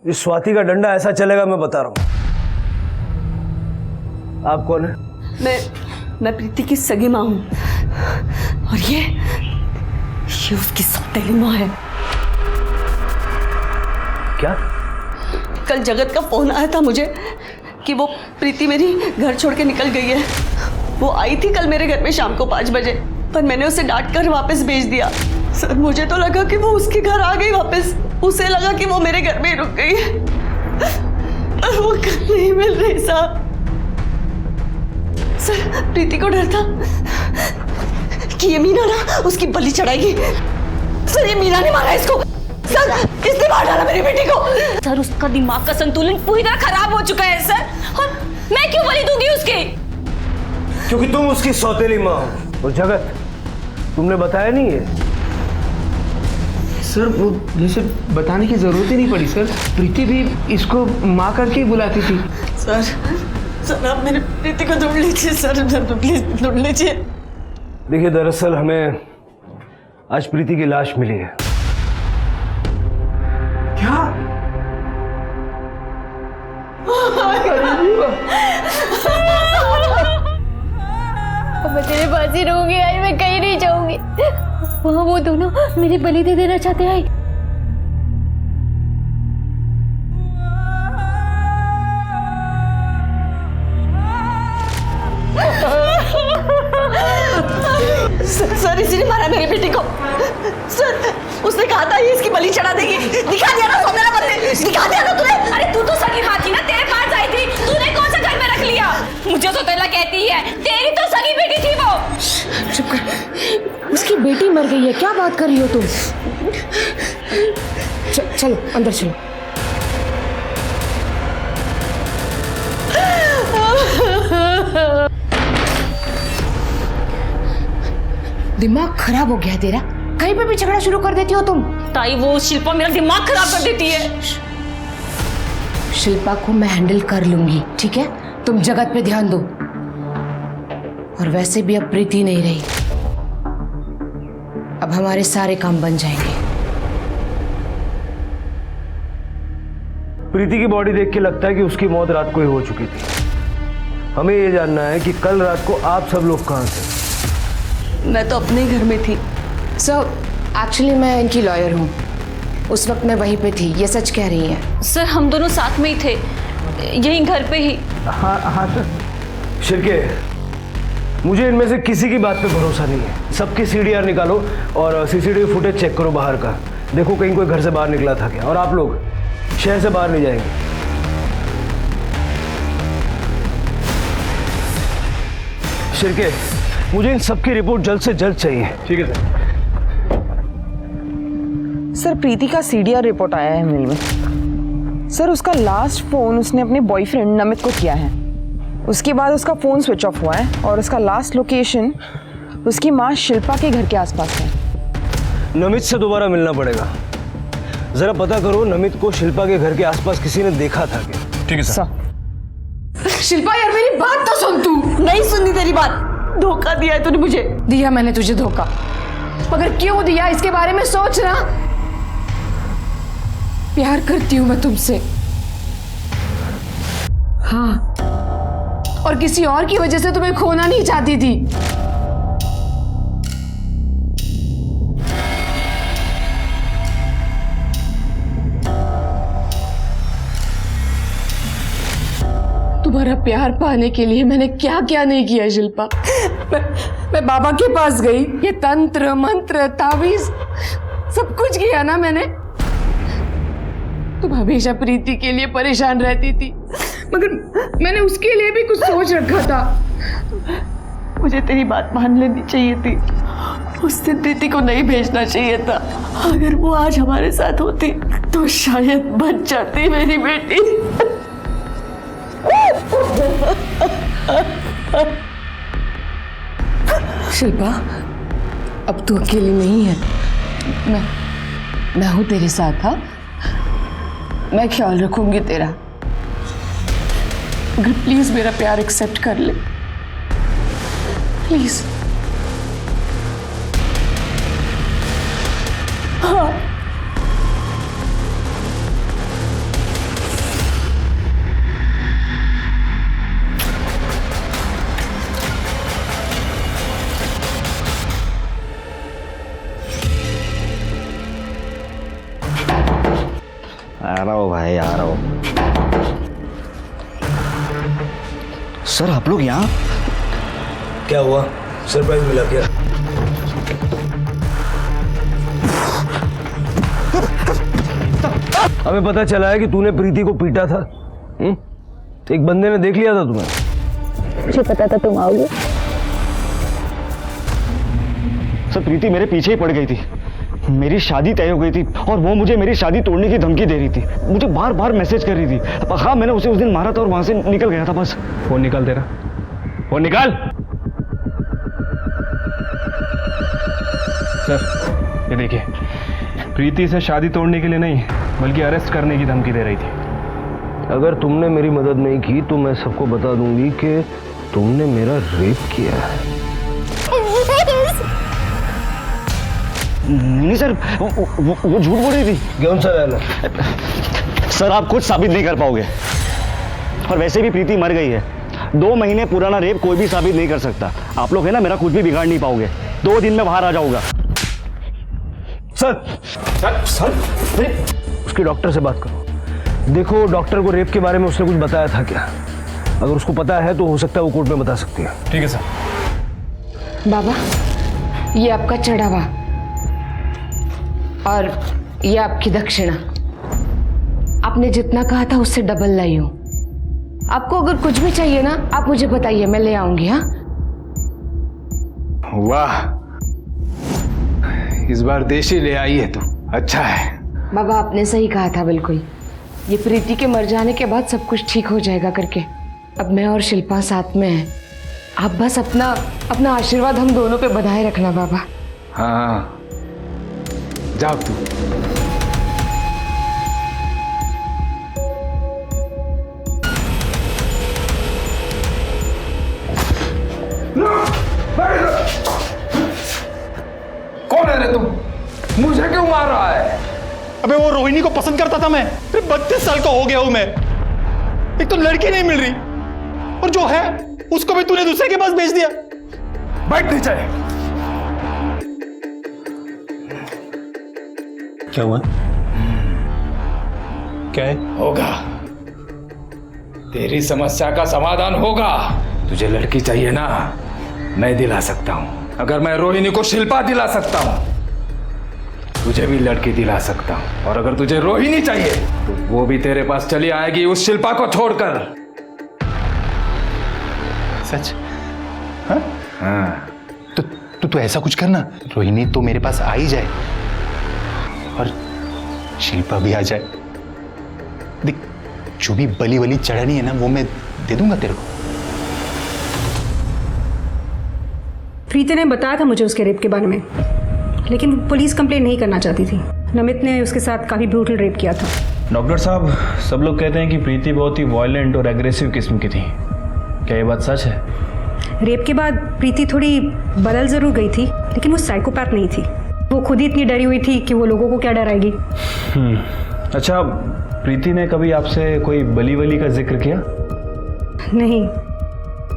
इस स्वाति का डंडा ऐसा चलेगा, मैं बता रहा हूं। आप कौन है? मैं प्रीति की सगी माँ हूं, और ये उसकी सौतेली माँ है। क्या? कल जगत का फोन आया था मुझे कि वो प्रीति मेरी घर छोड़ के निकल गई है। वो आई थी कल मेरे घर में शाम को 5 बजे, पर मैंने उसे डांट कर वापस भेज दिया। सर, मुझे तो लगा कि वो उसके घर आ गई वापस, उसे लगा कि वो मेरे घर में ही रुक गई है, और वो कल नहीं मिल रही साहब। सर, प्रीति को डर था कि ये मीना ना उसकी बलि चढ़ाएगी। सर, ये मीना ने मारा इसको। सर, इसने मार डाला मेरी बेटी को। सर, उसका दिमाग का संतुलन पूरी तरह खराब हो चुका है सर, और मैं क्यों बलि दूंगी उसके? क्योंकि तुम उसकी सौतेली माँ हो। और जगत, तुमने बताया नहीं है? सर, वो जैसे बताने की जरूरत ही नहीं पड़ी सर। प्रीति भी इसको माँ करके ही बुलाती थी। सर, आप मेरी प्रीति को ढूंढ लीजिए सर, प्लीज ढूंढ लीजिए। देखिए, दरअसल हमें आज प्रीति की लाश मिली है। क्या? अब मैं तेरे पास ही रहूंगी, आज मैं कहीं नहीं जाऊंगी। वहाँ वो दोनों मेरी बलि दे देना चाहते हैं। सर, इसी ने मारा मेरी बेटी को। सर, उसने कहा था ये इसकी बलि चढ़ा देगी। दिखा दिया ना मेरा बदले, दिखा दिया ना तूने। अरे तू तो सगी माँ थी ना, तेरे पास आई थी, तूने कौन सा घर में रख लिया? मुझे तो तेला कहती है, तेरी तो सगी बेटी थी वो। चुप कर, उसकी बेटी मर गई है, क्या बात कर रही हो तुम? चलो अंदर चलो। दिमाग खराब हो गया तेरा, कहीं पे भी झगड़ा शुरू कर देती हो तुम। ताई, वो शिल्पा मेरा दिमाग खराब कर देती है। शिल्पा को मैं हैंडल कर लूंगी, ठीक है? तुम जगत पे ध्यान दो। और वैसे भी अब प्रीति नहीं रही, अब हमारे सारे काम बन जाएंगे। प्रीति की बॉडी देख के लगता है कि उसकी मौत रात को ही हो चुकी थी। हमें ये जानना है कि कल रात को आप सब लोग कहाँ थे? मैं तो अपने घर में थी। सर, एक्चुअली मैं इनकी लॉयर हूँ, उस वक्त मैं वहीं पे थी, ये सच कह रही है। सर, हम दोनों साथ में ही थे, यहीं घर पे ही। हाँ सर। शिरके, मुझे इनमें से किसी की बात पे भरोसा नहीं है। सबकी CDR निकालो और CCTV फुटेज चेक करो बाहर का, देखो कहीं कोई घर से बाहर निकला था क्या। और आप लोग शहर से बाहर नहीं जाएंगे। शिरके, मुझे इन सबकी रिपोर्ट जल्द से जल्द चाहिए। ठीक है सर। सर, प्रीति का CDR रिपोर्ट आया है मेल में। सर, उसका लास्ट फोन उसने अपने बॉयफ्रेंड नमित को किया है, उसके बाद उसका फोन स्विच ऑफ हुआ है, और उसका लास्ट लोकेशन उसकी माँ शिल्पा के घर के आसपास है। नमित से दोबारा मिलना पड़ेगा, जरा पता करो नमित को शिल्पा के घर के आसपास किसी ने देखा था क्या? ठीक है सर। शिल्पा यार, मेरी बात तो सुन। तू नहीं सुननी तेरी बात। धोखा दिया है तूने मुझे। दिया मैंने तुझे धोखा, मगर क्यों दिया इसके बारे में सोच ना। प्यार करती हूं मैं तुमसे, हाँ, और किसी और की वजह से तुम्हें खोना नहीं चाहती थी। तुम्हारा प्यार पाने के लिए मैंने क्या क्या नहीं किया शिल्पा। मैं बाबा के पास गई, ये तंत्र मंत्र तावीज सब कुछ किया ना मैंने। तुम हमेशा प्रीति के लिए परेशान रहती थी, मगर मैंने उसके लिए भी कुछ सोच रखा था। मुझे तेरी बात मान लेनी चाहिए थी। उस दिन प्रीति को नहीं भेजना चाहिए था। अगर वो आज हमारे साथ होती तो शायद बच जाती मेरी बेटी। शिल्पा, अब तू अकेली नहीं है। मैं हूं तेरे साथ। हाँ, मैं ख्याल रखूंगी तेरा। अगर प्लीज मेरा प्यार एक्सेप्ट कर ले, प्लीज। हाँ। आ रहा हूँ भाई, आ रहा हूँ। सर आप लोग यहाँ? क्या हुआ? सरप्राइज मिला क्या? हमें पता चला है कि तूने प्रीति को पीटा था। एक बंदे ने देख लिया था तुम्हें। मुझे पता था तुम आओगे। सर प्रीति मेरे पीछे ही पड़ गई थी। मेरी शादी तय हो गई थी और वो मुझे मेरी शादी तोड़ने की धमकी दे रही थी। मुझे बार बार मैसेज कर रही थी। हाँ, मैंने उसे उस दिन मारा था और वहां से निकल गया था बस। फोन निकाल तेरा, फोन निकाल। सर ये देखिए, प्रीति से शादी तोड़ने के लिए नहीं बल्कि अरेस्ट करने की धमकी दे रही थी। अगर तुमने मेरी मदद नहीं की तो मैं सबको बता दूंगी कि तुमने मेरा रेप किया है। नहीं सर, वो झूठ बोल रही थी। कौन सा है? सर आप कुछ साबित नहीं कर पाओगे और वैसे भी प्रीति मर गई है। 2 महीने पुराना रेप कोई भी साबित नहीं कर सकता। आप लोग है ना, मेरा कुछ भी बिगाड़ नहीं पाओगे। 2 दिन में बाहर आ जाऊंगा। सर सर सर उसके डॉक्टर से बात करो। देखो डॉक्टर को रेप के बारे में उसने कुछ बताया था क्या? अगर उसको पता है तो हो सकता है वो कोर्ट में बता सकती है। ठीक है सर। बाबा, ये आपका चढ़ावा और ये आपकी दक्षिणा। आपने जितना कहा था उससे डबल लाई हूं। आपको अगर कुछ भी चाहिए ना, आप मुझे बताइए, मैं ले आऊंगी। हाँ, वाह, इस बार देशी ले आई है तो अच्छा है। बाबा आपने सही कहा था बिल्कुल। ये प्रीति के मर जाने के बाद सब कुछ ठीक हो जाएगा करके। अब मैं और शिल्पा साथ में हैं। आप बस अपना आशीर्वाद हम दोनों पे बनाए रखना बाबा। हाँ जाओ तू। कौन है रे तुम? मुझे क्यों मार रहा है? अबे वो रोहिणी को पसंद करता था मैं। 32 साल का हो गया हूं मैं। एक तो लड़की नहीं मिल रही और जो है उसको भी तूने दूसरे के पास भेज दिया। बैठ नीचे। क्या हुआ? क्या है? होगा, तेरी समस्या का समाधान होगा। तुझे लड़की चाहिए ना, मैं दिला सकता हूं। अगर मैं रोहिणी को शिल्पा दिला सकता हूं, तुझे भी लड़की दिला सकता हूं। और अगर तुझे रोहिणी चाहिए तो वो भी तेरे पास चली आएगी उस शिल्पा को छोड़कर। सच? हाँ। तो ऐसा कुछ करना, रोहिणी तो मेरे पास आ ही जाए और शिल्पा भी आ जाए। देख, जो भी बली वली चढ़ानी है ना वो मैं दे दूंगा तेरे को। प्रीति ने बताया था मुझे उसके रेप के बारे में, लेकिन वो पुलिस कंप्लेंट नहीं करना चाहती थी। नमित ने उसके साथ काफ़ी ब्रूटल रेप किया था। डॉक्टर साहब, सब लोग कहते हैं कि प्रीति बहुत ही वायलेंट और एग्रेसिव किस्म की थी। क्या ये बात सच है? रेप के बाद प्रीति थोड़ी बदल ज़रूर गई थी, लेकिन वो साइकोपैथ नहीं थी। वो खुद ही इतनी डरी हुई थी कि वो लोगों को क्या डराएगी। अच्छा, प्रीति ने कभी आपसे कोई बली वली का जिक्र किया? नहीं,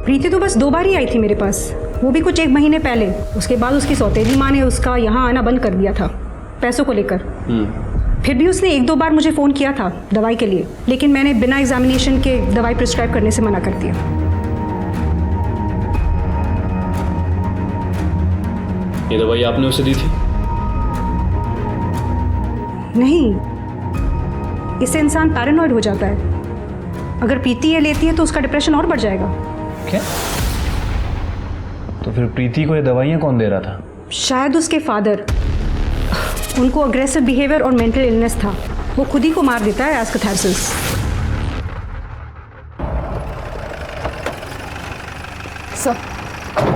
प्रीति तो बस 2 बार ही आई थी मेरे पास, वो भी कुछ 1 महीने पहले। उसके बाद उसकी सौतेली माँ ने उसका यहाँ आना बंद कर दिया था पैसों को लेकर। फिर भी उसने 1-2 बार मुझे फ़ोन किया था दवाई के लिए, लेकिन मैंने बिना एग्जामिनेशन के दवाई प्रिस्क्राइब करने से मना कर दिया। ये दवाई आपने उसे दी थी? नहीं, इससे इंसान पैरानॉइड हो जाता है। अगर प्रीति ये लेती है तो उसका डिप्रेशन और बढ़ जाएगा। क्या? तो फिर प्रीति को ये दवाइयाँ कौन दे रहा था? शायद उसके फादर, उनको अग्रेसिव बिहेवियर और मेंटल इलनेस था, वो खुद ही को मार देता है एज कैथारसिस। सर,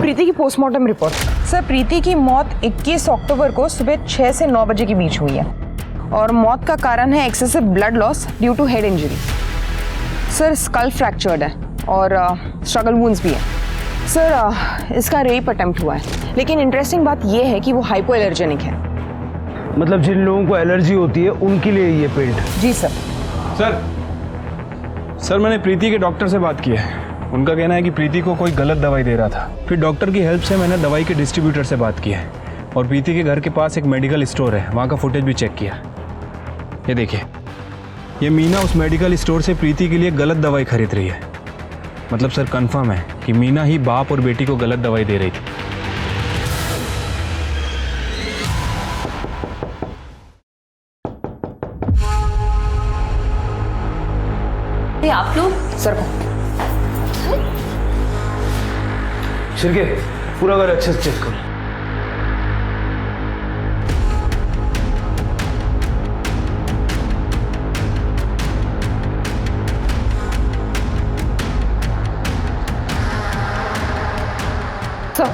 प्रीति की पोस्टमार्टम रिपोर्ट। सर, प्रीति की मौत 21 अक्टूबर को सुबह 6 से 9 बजे के बीच हुई है और मौत का कारण है excessive blood loss due to head injury. Sir, skull fractured है और स्ट्रगल वुंड्स भी है। सर, इसका रेप अटेम्प्ट हुआ है, लेकिन इंटरेस्टिंग बात यह है कि वो हाइपो एलर्जेनिक है। मतलब जिन लोगों को एलर्जी होती है उनके लिए ये पेंट? जी सर। सर, मैंने प्रीति के डॉक्टर से बात की है। उनका कहना है कि प्रीति को कोई गलत दवाई दे रहा था। फिर डॉक्टर की हेल्प से मैंने दवाई के डिस्ट्रीब्यूटर से बात की है और प्रीति के घर के पास एक मेडिकल स्टोर है, वहाँ का फुटेज भी चेक किया। ये देखिए, ये मीना उस मेडिकल स्टोर से प्रीति के लिए गलत दवाई खरीद रही है। मतलब सर, कंफर्म है कि मीना ही बाप और बेटी को गलत दवाई दे रही थी। आप लोग सर को शिरके, पूरा घर अच्छे से चेक करो। सर,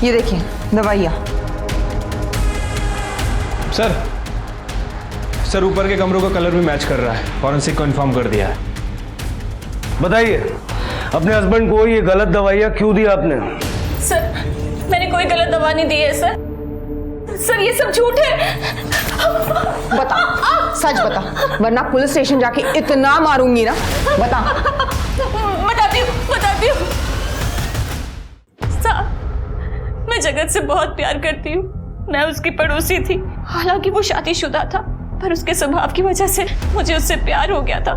ये देखिए दवाइयाँ। सर, ऊपर के कमरों का कलर भी मैच कर रहा है। फॉरेंसिक को इन्फॉर्म कर दिया है। बताइए, अपने हस्बैंड को ये गलत दवाइयाँ क्यों दी आपने? सर, मैंने कोई गलत दवा नहीं दी है सर। सर, ये सब झूठ है। बता, सच बता, वरना पुलिस स्टेशन जाके इतना मारूंगी ना। बता। बताती हूँ। साहब, मैं जगत से बहुत प्यार करती हूँ। मैं उसकी पड़ोसी थी। हालांकि वो शादीशुदा था, पर उसके स्वभाव की वजह से मुझे उससे प्यार हो गया था।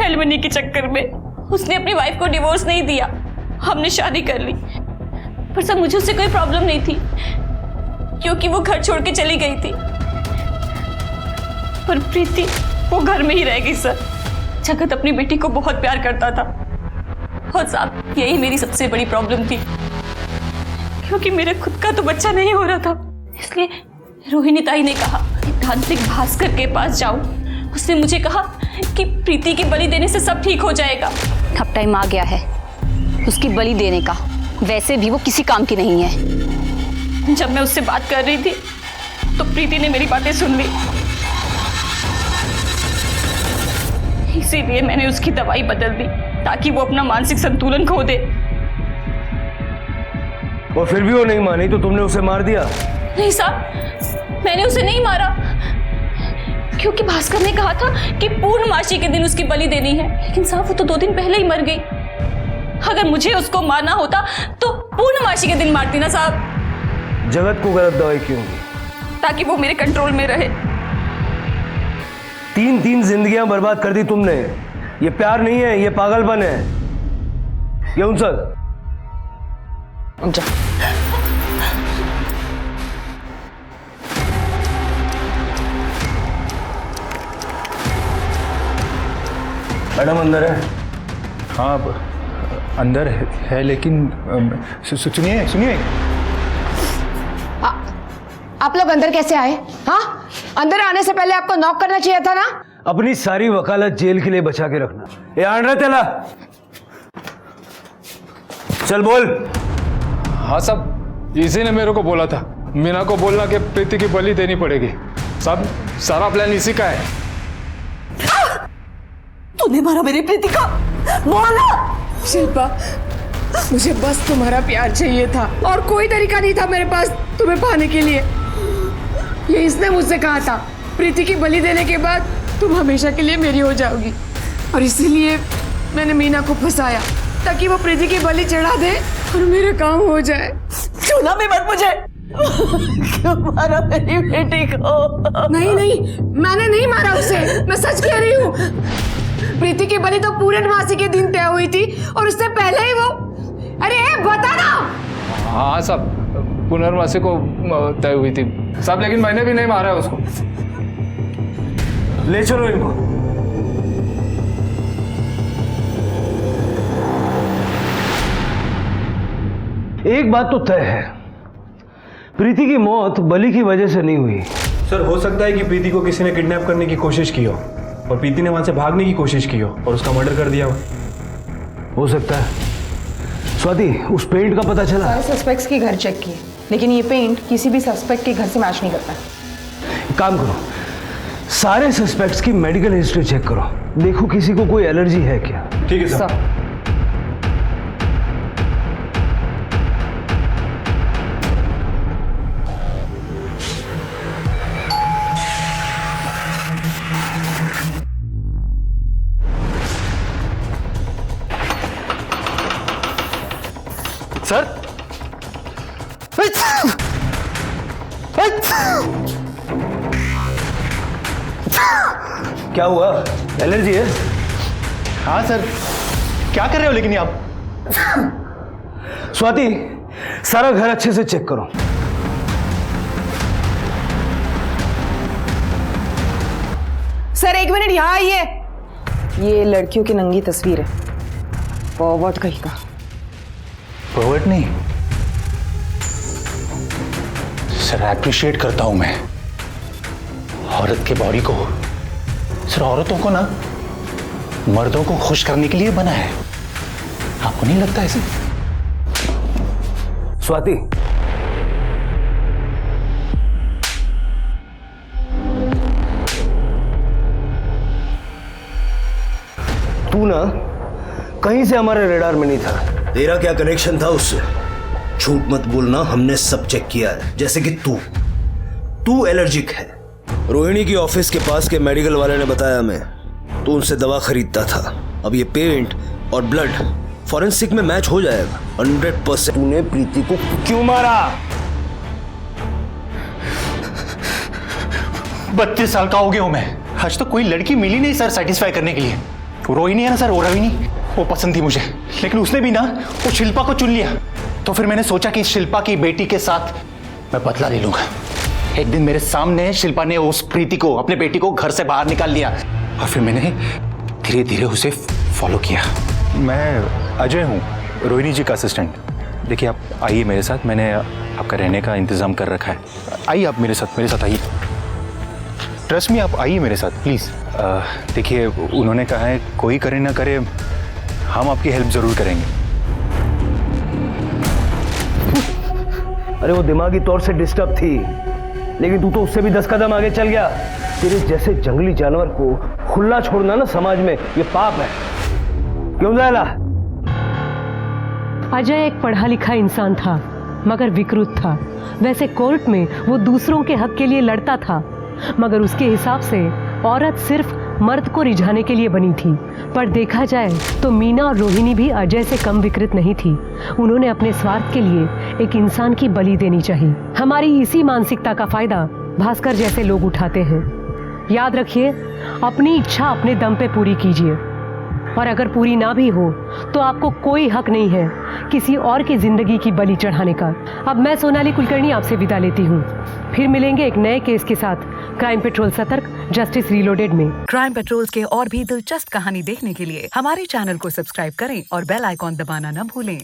एलिमनी के चक्कर में उसने अपनी वाइफ को डिवोर्स नहीं दिया। हमने शादी कर ली, पर सर मुझे उससे कोई प्रॉब्लम नहीं थी क्योंकि वो घर छोड़ के चली गई थी। पर प्रीति वो घर में ही रह गई सर। जगत अपनी बेटी को बहुत प्यार करता था और साहब, यही मेरी सबसे बड़ी प्रॉब्लम थी क्योंकि मेरे खुद का तो बच्चा नहीं हो रहा था। इसलिए रोहिणी ताई ने कहा कि तांत्रिक भास्कर के पास जाऊं। उसने मुझे कहा कि प्रीति की बलि देने से सब ठीक हो जाएगा। अब टाइम आ गया है उसकी बलि देने का। वैसे भी वो किसी काम की नहीं है। जब मैं उससे बात कर रही थी तो प्रीति ने मेरी बातें सुन ली। इसीलिए मैंने उसकी दवाई बदल दी ताकि वो अपना मानसिक संतुलन खो दे। और फिर भी वो नहीं मानी तो तुमने उसे मार दिया? नहीं साहब, मैंने उसे नहीं मारा क्योंकि भास्कर ने कहा था कि पूर्णमासी के दिन उसकी बलि देनी है। लेकिन साहब, वो तो 2 दिन पहले ही मर गई। अगर मुझे उसको मारना होता तो पूर्णमासी के दिन मारती ना साहब। जगत को गलत दवाई क्यों दी? ताकि वो मेरे कंट्रोल में रहे। 3 जिंदगियां बर्बाद कर दी तुमने। ये प्यार नहीं है, ये पागलपन है। यौन सर, मैडम अंदर है? हाँ, अंदर है लेकिन सुनिए। आप लोग अंदर कैसे आए? हाँ, अंदर आने से पहले आपको नॉक करना चाहिए था ना। अपनी सारी वकालत जेल के लिए बचा के रखना। ये आन रहा तेला, चल बोल। हाँ साहब, इसी ने मेरे को बोला था मीना को बोलना कि प्रीति की बलि देनी पड़ेगी। साहब, सारा प्लान इसी का है। तूने मारा मेरी प्रीति को? बोला। शिल्पा, मुझे बस तुम्हारा प्यार चाहिए था और कोई तरीका नहीं था मेरे पास तुम्हें पाने के लिए। ये इसने मुझसे कहा था, प्रीति की बलि देने के बाद तुम हमेशा के लिए मेरी हो जाओगी। और इसीलिए मैंने मीना को फंसाया ताकि वो प्रीति की बलि चढ़ा दे और मेरा काम हो जाए। छूना भी मत मुझे। क्यों मारा मेरी बेटी को? नहीं, मैंने नहीं मारा उसे। मैं सच कह रही हूँ। प्रीति की बलि तो पूर्णमासी के दिन तय हुई थी और उससे पहले ही वो। अरे बता ना। हाँ साहब, पुनर्वासी को तय हुई थी साहब, लेकिन मैंने भी नहीं मारा है उसको। ले चलो इनको। एक बात तो तय है, प्रीति की मौत बलि की वजह से नहीं हुई। सर हो सकता है कि प्रीति को किसी ने किडनैप करने की कोशिश की हो और प्रीति ने वहां से भागने की कोशिश की हो और उसका मर्डर कर दिया हो सकता है। स्वाति, उस पेंट का पता चला? सारे सस्पेक्ट्स के घर चेक किए, लेकिन ये पेंट किसी भी सस्पेक्ट के घर से मैच नहीं करता। काम करो, सारे सस्पेक्ट्स की मेडिकल हिस्ट्री चेक करो, देखो किसी को कोई एलर्जी है क्या। ठीक है सर। सर, क्या हुआ? एलर्जी है? हाँ सर। क्या कर रहे हो लेकिन आप? स्वाति, सारा घर अच्छे से चेक करो। सर 1 मिनट यहाँ आइए। ये लड़कियों की नंगी तस्वीर है। फॉरवर्ड कहीं का। फॉरवर्ड नहीं सर, एप्रिशिएट करता हूं मैं औरत के बॉडी को। सर औरतों को ना मर्दों को खुश करने के लिए बना है, आपको नहीं लगता ऐसे? स्वाति, तू ना कहीं से हमारे रेडार में नहीं था। तेरा क्या कनेक्शन था उससे? झूठ मत बोलना, हमने सब चेक किया है। जैसे कि तू एलर्जिक है। रोहिणी की ऑफिस के पास के मेडिकल वाले ने बताया हमें, तो उनसे दवा खरीदता था। अब ये पेंट और ब्लड फॉरेंसिक में मैच हो जाएगा 100%। तूने प्रीति को क्यों मारा? 32 साल का हो गया हूं मैं, आज तो कोई लड़की मिली नहीं सर सेटिस्फाई करने के लिए। रोहिणी है ना सर, वो रोहिणी, वो पसंद थी मुझे, लेकिन उसने भी ना वो शिल्पा को चुन लिया। तो फिर मैंने सोचा कि शिल्पा की बेटी के साथ मैं बदला ले लूंगा। एक दिन मेरे सामने शिल्पा ने उस प्रीति को, अपने बेटी को घर से बाहर निकाल लिया और फिर मैंने धीरे धीरे उसे फॉलो किया। मैं अजय हूँ, रोहिणी जी का असिस्टेंट। देखिए आप आइए मेरे साथ, मैंने आपका रहने का इंतज़ाम कर रखा है। आइए आप मेरे साथ आइए। ट्रस्ट मी, आप आइए मेरे साथ प्लीज़। देखिए उन्होंने कहा है कोई करे ना करे, हम आपकी हेल्प ज़रूर करेंगे। अरे वो दिमागी तौर से डिस्टर्ब थी, लेकिन तू तो उससे भी 10 कदम आगे चल गया। तेरे जैसे जंगली जानवर को खुला छोड़ना ना समाज में ये पाप है। क्यों ज़ायला? अजय एक पढ़ा लिखा इंसान था, मगर विकृत था। वैसे कोर्ट में वो दूसरों के हक के लिए लड़ता था, मगर उसके हिसाब से औरत सिर्फ मर्द को रिझाने के लिए बनी थी। पर देखा जाए तो मीना और रोहिणी भी अजय से कम विकृत नहीं थी। उन्होंने अपने स्वार्थ के लिए एक इंसान की बलि देनी चाहिए। हमारी इसी मानसिकता का फायदा भास्कर जैसे लोग उठाते हैं। याद रखिए, अपनी इच्छा अपने दम पे पूरी कीजिए, और अगर पूरी ना भी हो तो आपको कोई हक नहीं है किसी और की जिंदगी की बलि चढ़ाने का। अब मैं सोनाली कुलकर्णी आपसे विदा लेती हूँ। फिर मिलेंगे एक नए केस के साथ क्राइम पेट्रोल सतर्क, जस्टिस रीलोडेड में। क्राइम पेट्रोल के और भी दिलचस्प कहानी देखने के लिए हमारे चैनल को सब्सक्राइब करें और बेल आइकॉन दबाना न भूलें।